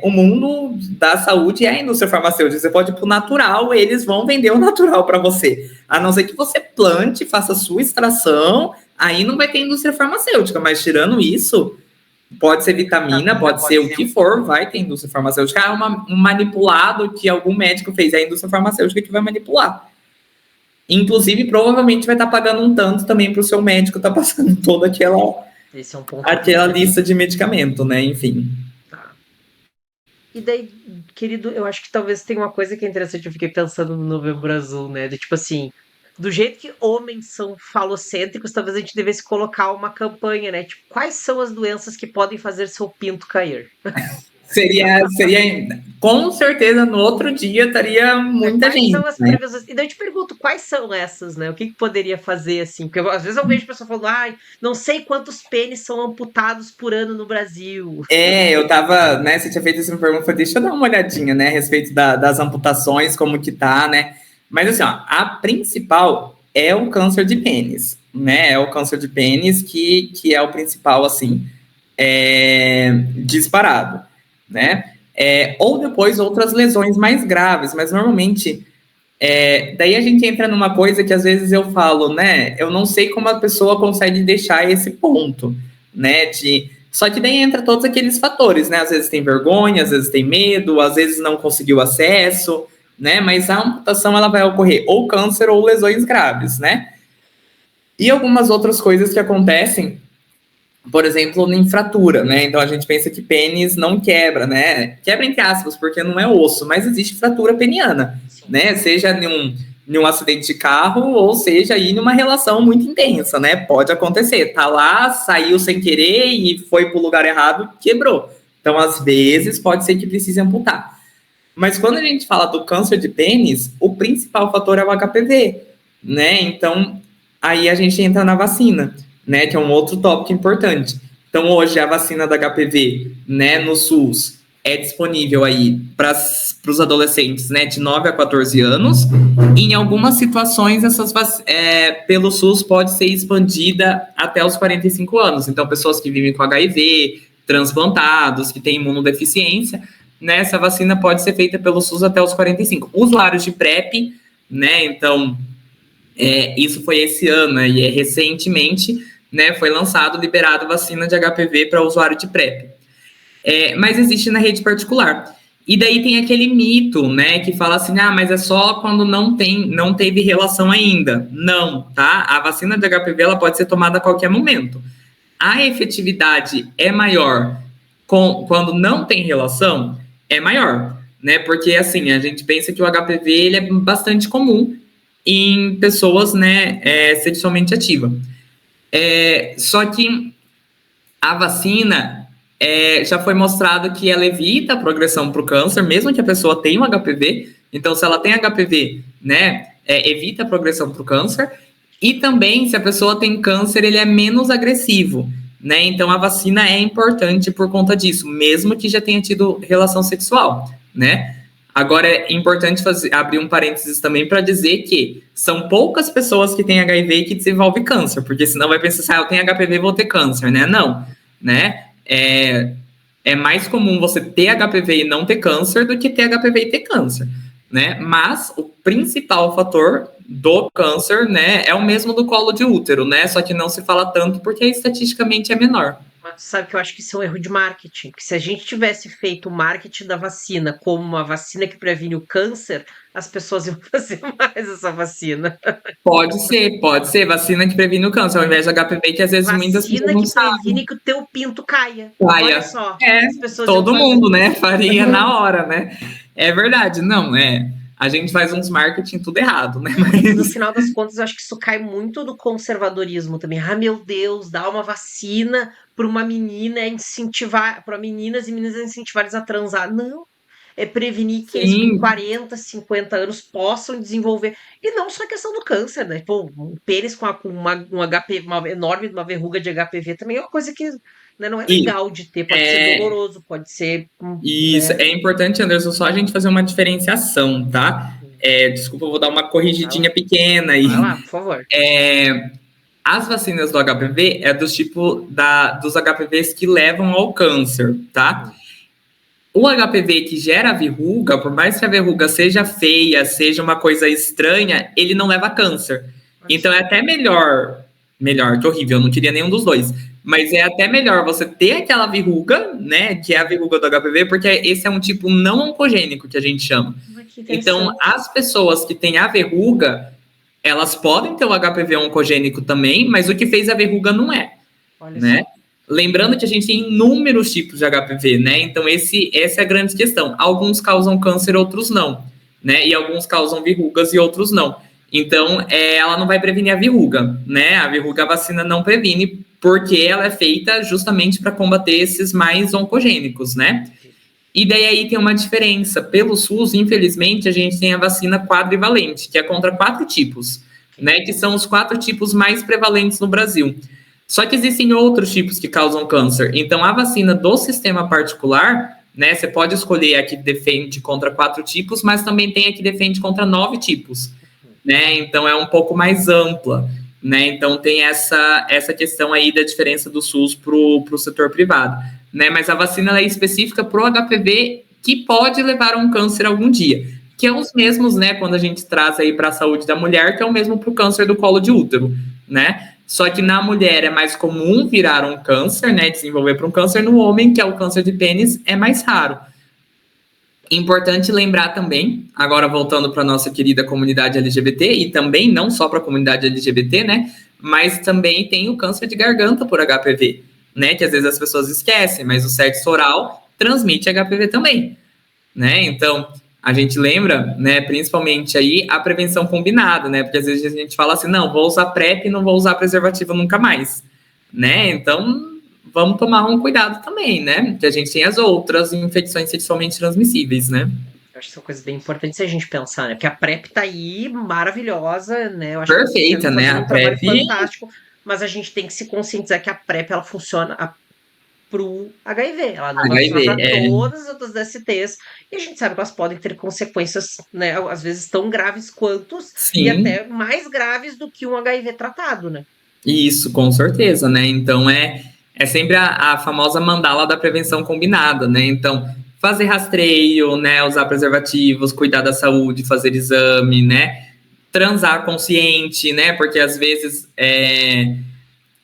o mundo da saúde é a indústria farmacêutica. Você pode ir para o natural, eles vão vender o natural para você. A não ser que você plante, faça a sua extração, aí não vai ter indústria farmacêutica. Mas tirando isso, pode ser vitamina, pode ser o que for, vai ter indústria farmacêutica. É um manipulado que algum médico fez, é a indústria farmacêutica que vai manipular. Inclusive, provavelmente vai estar pagando um tanto também para o seu médico estar passando toda
Esse é um ponto
aquela
importante.
lista de medicamento, né? Enfim.
Tá. E daí, querido, eu acho que talvez tenha uma coisa que é interessante, eu fiquei pensando no Novembro Azul, né? De tipo assim, do jeito que homens são falocêntricos, talvez a gente devesse colocar uma campanha, né? Tipo, quais são as doenças que podem fazer seu pinto cair?
Seria, com certeza, no outro dia estaria
Né?
muita
Quais
gente,
são as
né?
previsões? E daí eu te pergunto, quais são essas, né? O que poderia fazer assim? Porque às vezes eu vejo pessoas falando, ai, não sei quantos pênis são amputados por ano no Brasil.
Eu tava, né? Você tinha feito essa pergunta, falei, deixa eu dar uma olhadinha, né, a respeito das amputações, como que tá, né? Mas assim, ó, a principal é o câncer de pênis, né? É o câncer de pênis que é o principal, assim, disparado, né? Ou depois outras lesões mais graves, mas normalmente daí a gente entra numa coisa que às vezes eu falo, né? Eu não sei como a pessoa consegue deixar esse ponto, né? Só que daí entra todos aqueles fatores, né? Às vezes tem vergonha, às vezes tem medo, às vezes não conseguiu acesso, né? Mas a amputação ela vai ocorrer ou câncer ou lesões graves, né? E algumas outras coisas que acontecem, por exemplo, em fratura, né? Então a gente pensa que pênis não quebra, né? Quebra entre aspas, porque não é osso, mas existe fratura peniana,
Sim.
né? Seja em um acidente de carro ou seja aí numa relação muito intensa, né? Pode acontecer. Tá lá, saiu sem querer e foi pro lugar errado, quebrou. Então, às vezes, pode ser que precise amputar. Mas quando a gente fala do câncer de pênis, o principal fator é o HPV, né? Então, aí a gente entra na vacina, né? Que é um outro tópico importante. Então, hoje a vacina da HPV, né, no SUS, é disponível aí para os adolescentes, né, de 9 a 14 anos. E em algumas situações, pelo SUS pode ser expandida até os 45 anos. Então, pessoas que vivem com HIV, transplantados, que têm imunodeficiência, né, essa vacina pode ser feita pelo SUS até os 45. Usuários de PrEP, né, então, isso foi esse ano, né, e recentemente, né, foi liberado vacina de HPV para usuário de PrEP. Mas existe na rede particular. E daí tem aquele mito, né, que fala assim, mas é só quando não teve relação ainda. Não, tá? A vacina de HPV, ela pode ser tomada a qualquer momento. A efetividade é maior quando não tem relação, é maior, né? Porque, assim, a gente pensa que o HPV, ele é bastante comum em pessoas, né, sexualmente ativas. Só que a vacina, já foi mostrado que ela evita a progressão para o câncer, mesmo que a pessoa tenha um HPV. Então, se ela tem HPV, né, evita a progressão para o câncer. E também, se a pessoa tem câncer, ele é menos agressivo, né? Então, a vacina é importante por conta disso, mesmo que já tenha tido relação sexual, né? Agora, é importante abrir um parênteses também para dizer que são poucas pessoas que têm HIV e que desenvolvem câncer, porque senão vai pensar assim, eu tenho HPV, vou ter câncer, né? Não, né? É mais comum você ter HPV e não ter câncer do que ter HPV e ter câncer, né? Mas o principal fator do câncer, né, é o mesmo do colo de útero, né? Só que não se fala tanto porque estatisticamente é menor.
Mas sabe que eu acho que isso é um erro de marketing. Que se a gente tivesse feito o marketing da vacina como uma vacina que previne o câncer, as pessoas iam fazer mais essa vacina.
Pode ser vacina que previne o câncer, ao invés de HPV, que às vezes muitas pessoas
Vacina
não
que
sabem.
previne que o teu pinto caia.
Caia.
Olha só, as pessoas iam
Todo
fazer.
mundo, né, faria na hora, né? É verdade, não, a gente faz uns marketing tudo errado, né?
E no
Mas
final das contas, eu acho que isso cai muito do conservadorismo também. Ah, meu Deus, dar uma vacina para uma menina é incentivar, para meninas e meninas incentivar eles a transar. Não, é prevenir que eles com
sim,
40, 50 anos possam desenvolver. E não só a questão do câncer, né? Pô, um pênis com um HP, uma enorme, uma verruga de HPV também é uma coisa que, né, não é
e
legal de ter. Pode ser
é,
doloroso, pode ser,
isso,
né?
é importante, Anderson, só a gente fazer uma diferenciação, tá? Desculpa, eu vou dar uma
Vai lá,
corrigidinha pequena
vai
aí.
lá, por favor.
As vacinas do HPV é dos tipo dos HPVs que levam ao câncer, tá?
Uhum.
O HPV que gera a verruga, por mais que a verruga seja feia, seja uma coisa estranha, ele não leva câncer.
Olha
Então
só.
é até melhor, que horrível, eu não queria nenhum dos dois. Mas é até melhor você ter aquela verruga, né, que é a verruga do HPV, porque esse é um tipo não oncogênico que a gente chama.
Ah, que
Então,
interessante.
as pessoas que têm a verruga, elas podem ter o HPV oncogênico também, mas o que fez a verruga não é,
Olha
né?
só.
Lembrando que a gente tem inúmeros tipos de HPV, né? Então, essa é a grande questão. Alguns causam câncer, outros não, né? E alguns causam verrugas e outros não. Então, ela não vai prevenir a verruga, né? A verruga a vacina não previne, porque ela é feita justamente para combater esses mais oncogênicos, né? E daí aí tem uma diferença. Pelo SUS, infelizmente, a gente tem a vacina quadrivalente, que é contra 4 tipos,
Ok.
né? Que são os 4 tipos mais prevalentes no Brasil. Só que existem outros tipos que causam câncer. Então, a vacina do sistema particular, né? Você pode escolher a que defende contra 4 tipos, mas também tem a que defende contra 9 tipos, né? Então, é um pouco mais ampla, né? Então, tem essa questão aí da diferença do SUS para o setor privado, né? Mas a vacina ela é específica para o HPV que pode levar a um câncer algum dia, que é os mesmos, né? Quando a gente traz aí para a saúde da mulher, que é o mesmo para o câncer do colo de útero, né? Só que na mulher é mais comum virar um câncer, né? Desenvolver para um câncer. No homem, que é o câncer de pênis, é mais raro. Importante lembrar também, agora voltando para a nossa querida comunidade LGBT, e também não só para a comunidade LGBT, né? Mas também tem o câncer de garganta por HPV, né? Que às vezes as pessoas esquecem, mas o sexo oral transmite HPV também, né? Então, a gente lembra, né, principalmente aí, a prevenção combinada, né? Porque às vezes a gente fala assim, não, vou usar PrEP e não vou usar preservativo nunca mais, né? Então, vamos tomar um cuidado também, né? Que a gente tem as outras infecções sexualmente transmissíveis, né?
Eu acho que são coisas bem importantes se a gente pensar, né? Porque a PrEP tá aí, maravilhosa, né? Eu acho que vocês
Perfeita,
devem
né?
fazer
A
um trabalho
PrEP,
fantástico, mas a gente tem que se conscientizar que a PrEP, ela funciona pro HIV, ela não vai funcionar
HIV,
para todas as outras DSTs, e a gente sabe que elas podem ter consequências, né? Às vezes tão graves quantos, e
sim,
até mais graves do que um HIV tratado, né?
isso, com certeza, né? Então é sempre a famosa mandala da prevenção combinada, né? Então, fazer rastreio, né? Usar preservativos, cuidar da saúde, fazer exame, né? Transar consciente, né? Porque às vezes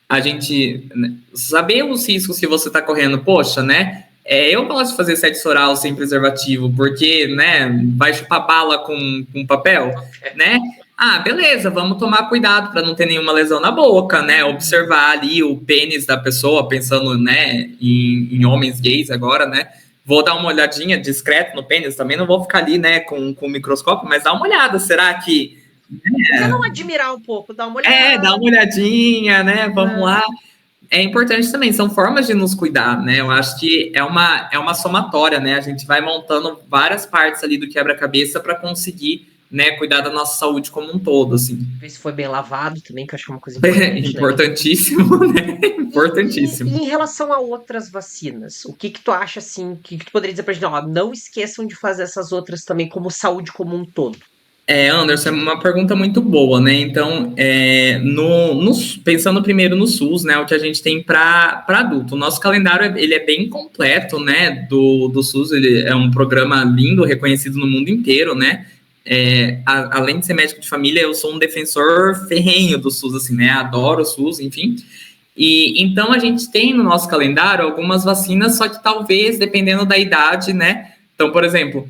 a gente saber os riscos que você está correndo, poxa, né? Eu gosto de fazer sexo oral sem preservativo, porque, né, vai chupar bala com papel, né? Ah, beleza, vamos tomar cuidado para não ter nenhuma lesão na boca, né? Observar ali o pênis da pessoa, pensando, né, em homens gays agora, né? Vou dar uma olhadinha discreto no pênis também, não vou ficar ali, né, com o microscópio, mas dá uma olhada, será que
Precisa não admirar um pouco, dar uma
dá
olhada,
uma olhadinha, né? Vamos
né?
lá. é importante também, são formas de nos cuidar, né? Eu acho que é uma somatória, né? A gente vai montando várias partes ali do quebra-cabeça para conseguir, né, cuidar da nossa saúde como um todo, assim.
Ver se foi bem lavado também, que eu acho que é uma coisa
É
importante, né?
importantíssimo, né?
E
Importantíssimo.
em relação a outras vacinas, o que que tu acha, assim, o que que tu poderia dizer pra gente? Ó, não esqueçam de fazer essas outras também, como saúde como um todo.
Anderson, é uma pergunta muito boa, né? Então, pensando primeiro no SUS, né? O que a gente tem para adulto. O nosso calendário ele é bem completo, né? Do SUS, ele é um programa lindo, reconhecido no mundo inteiro, né? Além de ser médico de família, eu sou um defensor ferrenho do SUS, assim, né? Adoro o SUS, enfim. E então a gente tem no nosso calendário algumas vacinas, só que talvez, dependendo da idade, né? Então, por exemplo,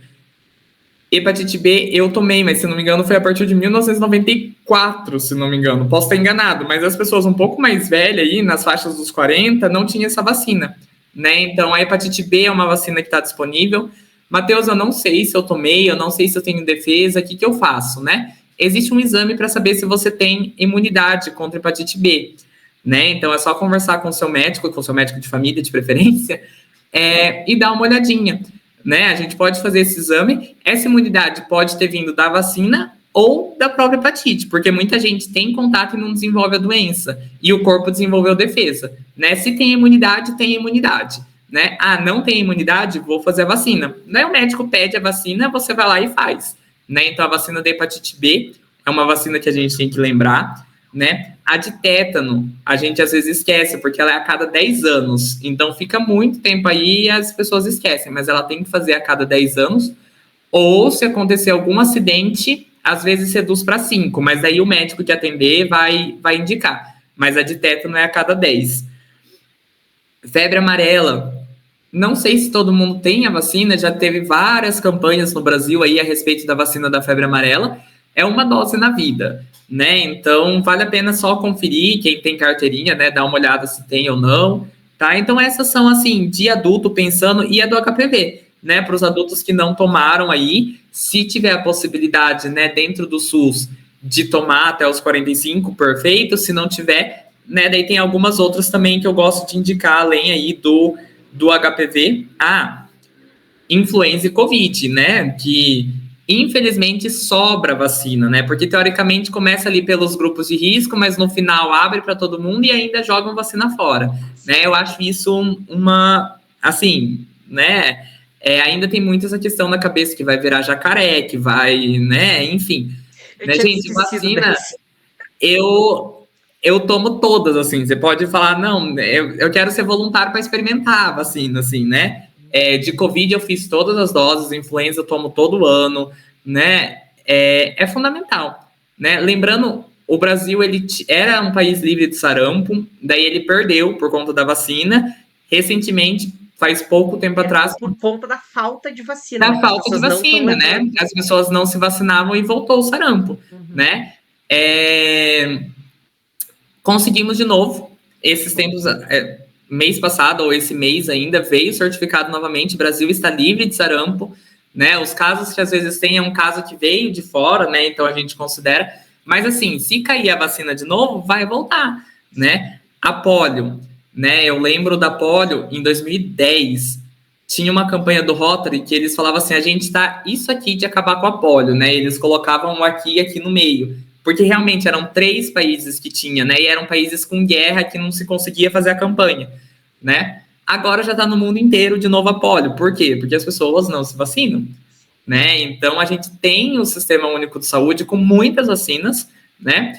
hepatite B eu tomei, mas se não me engano foi a partir de 1994, se não me engano. Posso estar enganado, mas as pessoas um pouco mais velhas aí, nas faixas dos 40, não tinham essa vacina, né? Então a hepatite B é uma vacina que está disponível. Matheus, eu não sei se eu tomei, eu não sei se eu tenho defesa, o que eu faço, né? Existe um exame para saber se você tem imunidade contra hepatite B, né? Então é só conversar com o seu médico de família, de preferência, e dar uma olhadinha, né? A gente pode fazer esse exame. Essa imunidade pode ter vindo da vacina ou da própria hepatite, porque muita gente tem contato e não desenvolve a doença, e o corpo desenvolveu defesa, né? Se tem imunidade, tem imunidade, né? Ah, não tem imunidade, vou fazer a vacina. Daí o médico pede a vacina, você vai lá e faz, né? Então a vacina da hepatite B é uma vacina que a gente tem que lembrar, né? A de tétano, a gente às vezes esquece, porque ela é a cada 10 anos. Então fica muito tempo aí e as pessoas esquecem, mas ela tem que fazer a cada 10 anos. Ou se acontecer algum acidente, às vezes reduz para 5, mas aí o médico que atender vai indicar. Mas a de tétano é a cada 10. Febre amarela. Não sei se todo mundo tem a vacina, já teve várias campanhas no Brasil aí a respeito da vacina da febre amarela. É uma dose na vida, né? Então vale a pena só conferir quem tem carteirinha, né? Dar uma olhada se tem ou não, tá? Então essas são assim de adulto pensando e a do HPV, né? Para os adultos que não tomaram aí, se tiver a possibilidade, né? Dentro do SUS de tomar até os 45, perfeito. Se não tiver, né? Daí tem algumas outras também que eu gosto de indicar além aí do HPV, influenza e Covid, né? Que infelizmente sobra vacina, né? Porque teoricamente começa ali pelos grupos de risco, mas no final abre para todo mundo e ainda jogam vacina fora, né? Eu acho isso assim, né? Ainda tem muito essa questão na cabeça que vai virar jacaré, que vai, né? Enfim,
Eu
né,
tinha
gente?
esquecido
Vacina,
desse.
eu tomo todas, assim. Você pode falar, não, eu quero ser voluntário para experimentar a vacina, assim, né? De Covid eu fiz todas as doses, influenza eu tomo todo ano, né? É fundamental, né? Lembrando, o Brasil, ele era um país livre de sarampo, daí ele perdeu por conta da vacina. Recentemente, faz pouco tempo atrás,
Perdeu por conta da falta de vacina, né?
da
Que as
falta de
pessoas não estão
vacina, né?
levando.
As pessoas não se vacinavam e voltou o sarampo,
Uhum.
né? Conseguimos de novo, esses tempos, mês passado ou esse mês ainda, veio certificado novamente, o Brasil está livre de sarampo, né? Os casos que às vezes tem é um caso que veio de fora, né? Então a gente considera, mas assim, se cair a vacina de novo, vai voltar, né? A polio, né? Eu lembro da polio em 2010, tinha uma campanha do Rotary que eles falavam assim, a gente tá isso aqui de acabar com a polio, né? Eles colocavam aqui e aqui no meio, porque realmente eram 3 países que tinha, né? E eram países com guerra que não se conseguia fazer a campanha, né? Agora já está no mundo inteiro de novo a polio. Por quê? Porque as pessoas não se vacinam, né? Então a gente tem o Sistema Único de Saúde com muitas vacinas, né?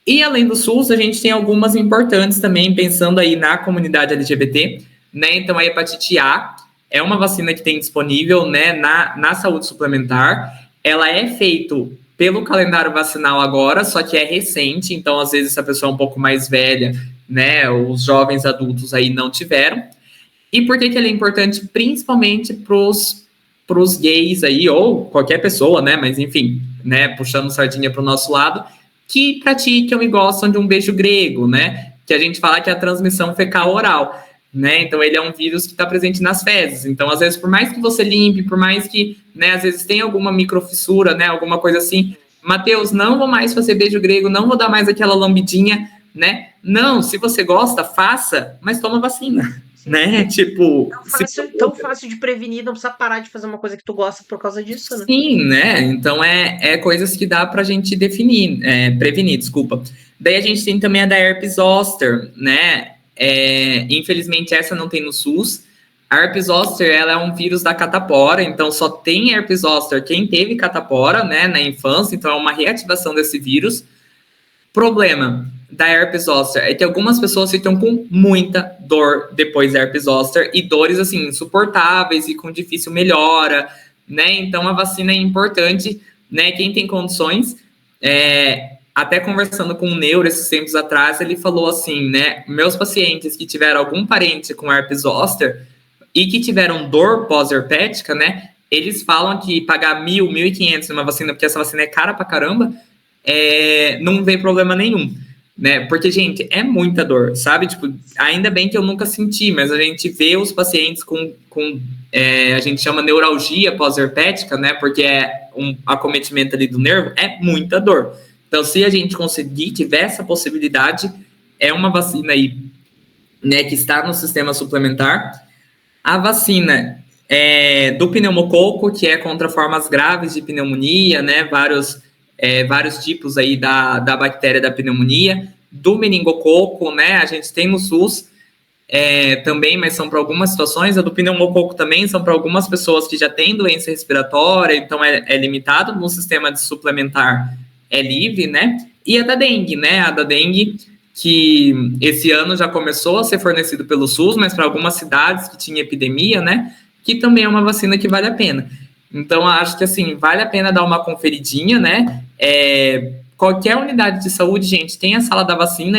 E além do SUS, a gente tem algumas importantes também, pensando aí na comunidade LGBT, né? Então a hepatite A é uma vacina que tem disponível, né, na saúde suplementar. Ela é feito pelo calendário vacinal agora, só que é recente, então às vezes se a pessoa é um pouco mais velha, né, os jovens adultos aí não tiveram. E por que ele é importante? Principalmente pros gays aí, ou qualquer pessoa, né, mas enfim, né, puxando sardinha para o nosso lado, que praticam e gostam de um beijo grego, né, que a gente fala que é a transmissão fecal oral, né, então ele é um vírus que está presente nas fezes, então às vezes por mais que você limpe, por mais que, né, às vezes tem alguma microfissura, né, alguma coisa assim, Matheus, não vou mais fazer beijo grego, não vou dar mais aquela lambidinha, né? Não, se você gosta, faça, mas toma vacina,
Sim.
né? Tipo,
Tão fácil de prevenir, não precisa parar de fazer uma coisa que tu gosta por causa disso, né?
sim, né? Então é coisas que dá pra gente definir, prevenir, desculpa. Daí a gente tem também a da herpes zoster, né? Infelizmente essa não tem no SUS. A herpes zoster, ela é um vírus da catapora, então só tem herpes zoster quem teve catapora, né, na infância, então é uma reativação desse vírus. Problema da herpes zoster é que algumas pessoas ficam com muita dor depois da herpes zoster e dores assim insuportáveis e com difícil melhora, né? Então a vacina é importante, né? Quem tem condições, até conversando com um neuro esses tempos atrás, ele falou assim, né? Meus pacientes que tiveram algum parente com herpes zoster e que tiveram dor pós-herpética, né? Eles falam que pagar 1.000, 1.500 numa vacina, porque essa vacina é cara pra caramba, não vê problema nenhum, né? Porque, gente, é muita dor, sabe? Tipo, ainda bem que eu nunca senti, mas a gente vê os pacientes com a gente chama neuralgia pós-herpética, né? Porque é um acometimento ali do nervo, é muita dor. Então, se a gente conseguir, tiver essa possibilidade, é uma vacina aí, né, que está no sistema suplementar. A vacina do pneumococo, que é contra formas graves de pneumonia, né? Vários tipos aí da bactéria da pneumonia, do meningococo, né? A gente tem no SUS também, mas são para algumas situações. A do pneumococo também são para algumas pessoas que já têm doença respiratória, então é limitado. No sistema de suplementar é livre, né? E a da dengue, né? A da dengue, que esse ano já começou a ser fornecido pelo SUS, mas para algumas cidades que tinha epidemia, né? Que também é uma vacina que vale a pena. Então, acho que, assim, vale a pena dar uma conferidinha, né? Qualquer unidade de saúde, gente, tem a sala da vacina,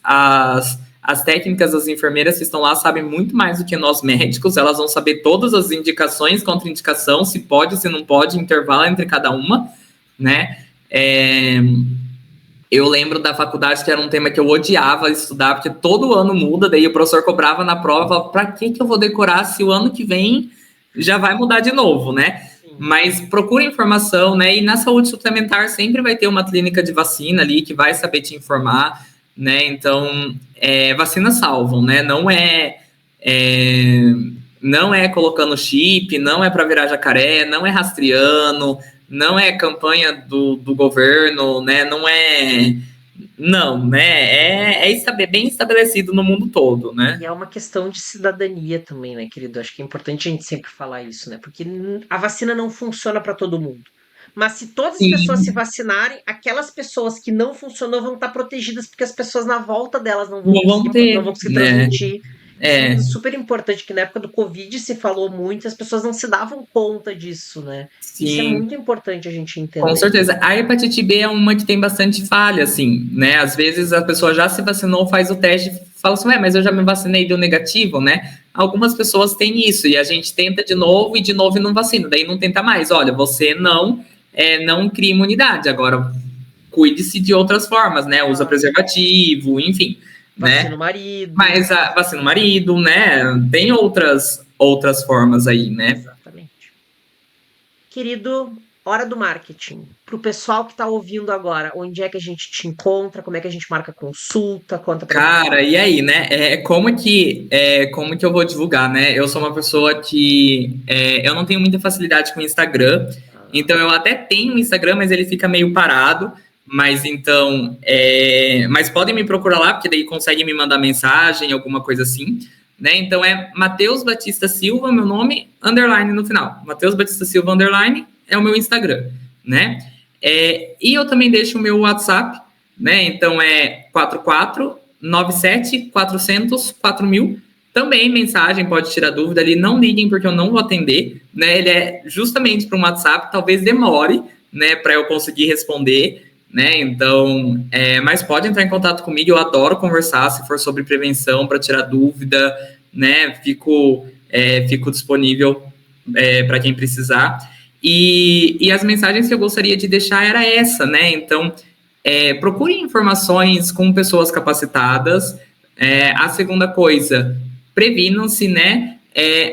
as técnicas, as enfermeiras que estão lá sabem muito mais do que nós médicos, elas vão saber todas as indicações, contraindicação, se pode, se não pode, intervalo entre cada uma, né? Eu lembro da faculdade que era um tema que eu odiava estudar, porque todo ano muda, daí o professor cobrava na prova, para que eu vou decorar se o ano que vem já vai mudar de novo, né? Sim. Mas procura informação, né? E na saúde suplementar sempre vai ter uma clínica de vacina ali que vai saber te informar, né? Então, vacinas salvam, né? Não é colocando chip, não é para virar jacaré, não é rastreando, não é campanha do governo, né? Não, né? Bem estabelecido no mundo todo, né?
E é uma questão de cidadania também, né, querido? Acho que é importante a gente sempre falar isso, né? Porque a vacina não funciona para todo mundo. Mas se todas as pessoas se vacinarem, aquelas pessoas que não funcionou vão estar protegidas, porque as pessoas na volta delas não vão conseguir transmitir. Isso é super importante, que na época do Covid se falou muito, as pessoas não se davam conta disso, né? Sim. Isso é muito importante a gente entender.
Com certeza. A hepatite B é uma que tem bastante falha, assim, né? Às vezes a pessoa já se vacinou, faz o teste, fala assim, mas eu já me vacinei e deu negativo, né? Algumas pessoas têm isso, e a gente tenta de novo e não vacina, daí não tenta mais. Olha, você não cria imunidade, agora cuide-se de outras formas, né? Usa preservativo, enfim.
Vacina
né?
o marido.
Mas vacina o marido, né? Tem outras formas aí, né?
Exatamente. Querido, hora do marketing. Para o pessoal que está ouvindo agora, onde é que a gente te encontra? Como é que a gente marca consulta? Conta pra
Cara, e aí, né? Como que eu vou divulgar, né? Eu sou uma pessoa que eu não tenho muita facilidade com o Instagram, então eu até tenho um Instagram, mas ele fica meio parado. Mas então, mas podem me procurar lá, porque daí conseguem me mandar mensagem, alguma coisa assim, né? Então é Matheus Batista Silva, meu nome, underline no final. Matheus Batista Silva, underline, é o meu Instagram, né? E eu também deixo o meu WhatsApp, né? Então é 4497-400-4000. Também mensagem, pode tirar dúvida ali, não liguem porque eu não vou atender, né? Ele é justamente para um WhatsApp, talvez demore, né, para eu conseguir responder, né? Então, mas pode entrar em contato comigo, eu adoro conversar, se for sobre prevenção, para tirar dúvida, né? Fico disponível para quem precisar. E as mensagens que eu gostaria de deixar era essa, né? Então, procure informações com pessoas capacitadas. A segunda coisa, previnam-se, né?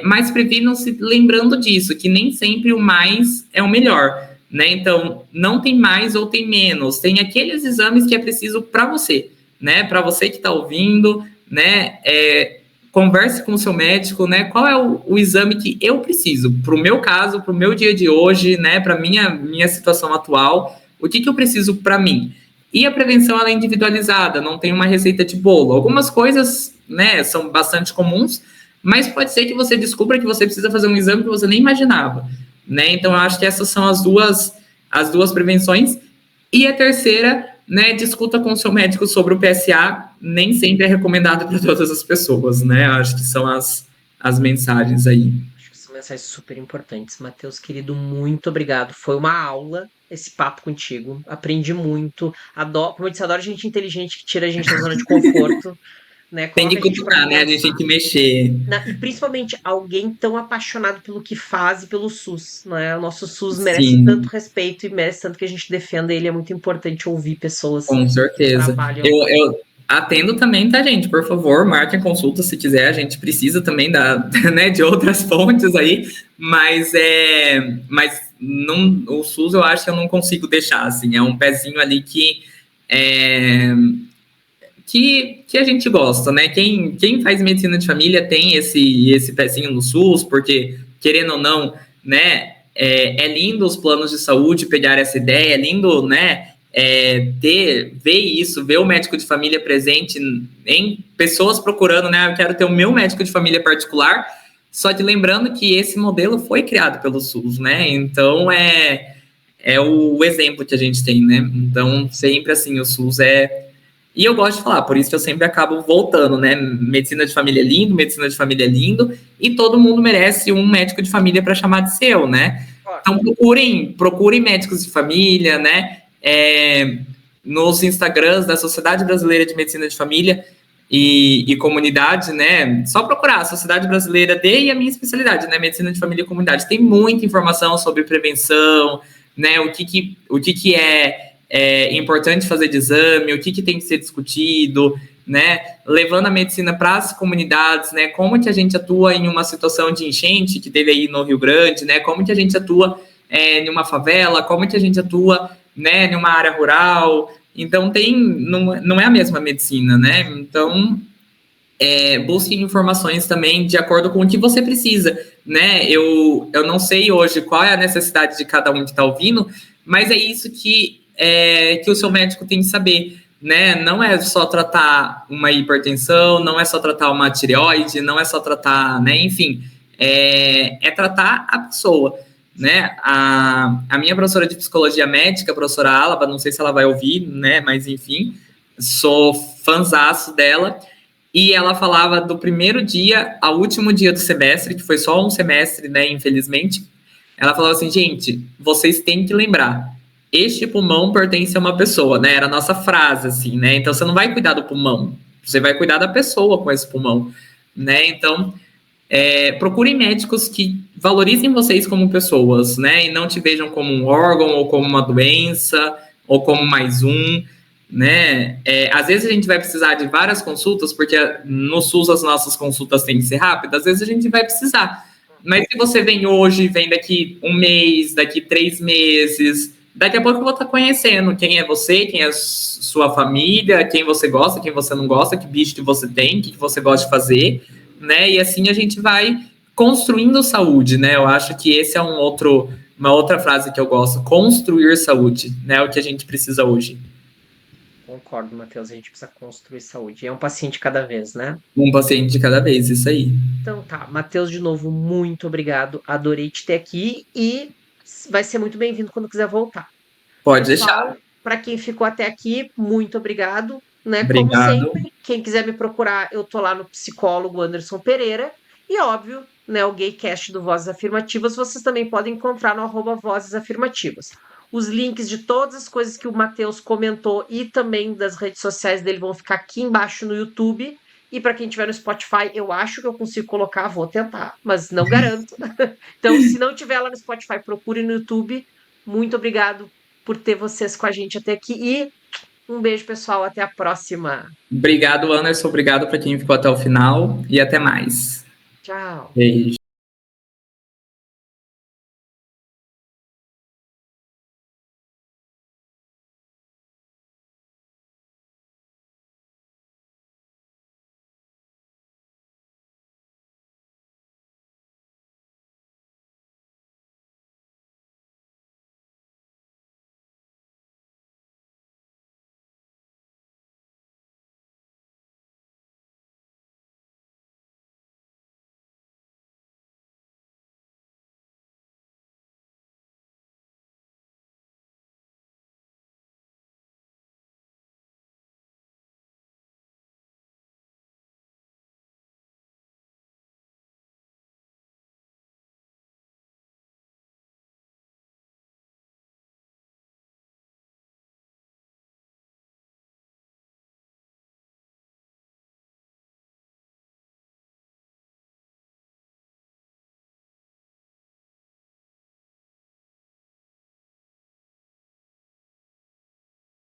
Mas previnam-se lembrando disso, que nem sempre o mais é o melhor, né? Então, não tem mais ou tem menos. Tem aqueles exames que é preciso para você, né? Para você que está ouvindo, né? Converse com o seu médico, né? Qual é o exame que eu preciso para o meu caso, para o meu dia de hoje, né? Para minha situação atual, o que eu preciso para mim? E a prevenção ela é individualizada, não tem uma receita de bolo. Algumas coisas, né, são bastante comuns, mas pode ser que você descubra que você precisa fazer um exame que você nem imaginava, né? Então eu acho que essas são as duas prevenções. E a terceira, né, discuta com o seu médico sobre o PSA, nem sempre é recomendado para todas as pessoas, né? Eu acho que são as mensagens aí.
Acho que são mensagens super importantes. Matheus, querido, muito obrigado. Foi uma aula esse papo contigo. Aprendi muito. Adoro, como eu disse, adoro gente inteligente que tira a gente da zona de conforto, né?
Tem que
Coloca a gente para
cutucar, né? A gente tem
pensar.
que mexer.
E principalmente alguém tão apaixonado pelo que faz e pelo SUS, né? O nosso SUS merece tanto
Sim,
respeito e merece tanto que a gente defenda ele. É muito importante ouvir pessoas
com
que
certeza.
trabalham.
Eu atendo também, tá, gente? Por favor, marquem consulta se quiser. A gente precisa também né, de outras fontes aí, mas não, o SUS eu acho que eu não consigo deixar, assim, é um pezinho ali é, que a gente gosta, né? Quem faz medicina de família tem esse pezinho no SUS, porque, querendo ou não, né, é lindo os planos de saúde pegar essa ideia, é lindo, né, ver isso, ver o médico de família presente em pessoas procurando, né, eu quero ter o meu médico de família particular, só que lembrando que esse modelo foi criado pelo SUS, né, então é o exemplo que a gente tem, né, então sempre assim, o SUS e eu gosto de falar, por isso que eu sempre acabo voltando, né? Medicina de família é lindo, medicina de família é lindo, e todo mundo merece um médico de família para chamar de seu, né? Então procurem médicos de família, né? Nos Instagrams da Sociedade Brasileira de Medicina de Família e Comunidade, né? Só procurar a Sociedade Brasileira e a minha especialidade, né? Medicina de Família e Comunidade. Tem muita informação sobre prevenção, né? O que é importante fazer de exame, o que tem que ser discutido, né? Levando a medicina para as comunidades, né? Como que a gente atua em uma situação de enchente que teve aí no Rio Grande, né? Como que a gente atua em uma favela, como que a gente atua, né, em uma área rural. Então não é a mesma medicina, né? Então busque informações também de acordo com o que você precisa, né? Eu não sei hoje qual é a necessidade de cada um que está ouvindo, mas é isso que o seu médico tem que saber, né? Não é só tratar uma hipertensão, não é só tratar uma tireoide, não é só tratar, né? Enfim, é tratar a pessoa, né? A minha professora de psicologia médica, a professora Álaba, não sei se ela vai ouvir, né? Mas enfim, sou fãzaço dela. E ela falava do primeiro dia ao último dia do semestre, que foi só um semestre, né, infelizmente. Ela falava assim, gente, vocês têm que lembrar, este pulmão pertence a uma pessoa, né? Era a nossa frase, assim, né? Então você não vai cuidar do pulmão, você vai cuidar da pessoa com esse pulmão, né? Então, procurem médicos que valorizem vocês como pessoas, né? E não te vejam como um órgão ou como uma doença ou como mais um, né? Às vezes a gente vai precisar de várias consultas, porque no SUS as nossas consultas têm que ser rápidas, às vezes a gente vai precisar. Mas se você vem hoje, vem daqui um mês, daqui 3 meses, daqui a pouco eu vou estar conhecendo quem é você, quem é sua família, quem você gosta, quem você não gosta, que bicho que você tem, o que você gosta de fazer, né? E assim a gente vai construindo saúde, né? Eu acho que esse é uma outra frase que eu gosto, construir saúde, né? É o que a gente precisa hoje.
Concordo, Matheus. A gente precisa construir saúde. E é um paciente cada vez, né?
Um paciente de cada vez, isso aí.
Então tá, Matheus, de novo, muito obrigado. Adorei te ter aqui e vai ser muito bem-vindo quando quiser voltar.
Pode deixar.
Pessoal, para quem ficou até aqui, muito obrigado, né? Como
Obrigado.
sempre, quem quiser me procurar, eu tô lá no psicólogo Anderson Pereira e óbvio, né, o Gaycast do Vozes Afirmativas, vocês também podem encontrar no @Vozes Afirmativas. Os links de todas as coisas que o Matheus comentou e também das redes sociais dele vão ficar aqui embaixo no YouTube. E para quem tiver no Spotify, eu acho que eu consigo colocar, vou tentar, mas não garanto. Então, se não tiver lá no Spotify, procure no YouTube. Muito obrigado por ter vocês com a gente até aqui e um beijo, pessoal. Até a próxima.
Obrigado, Anderson. Obrigado para quem ficou até o final e até mais.
Tchau.
Beijo.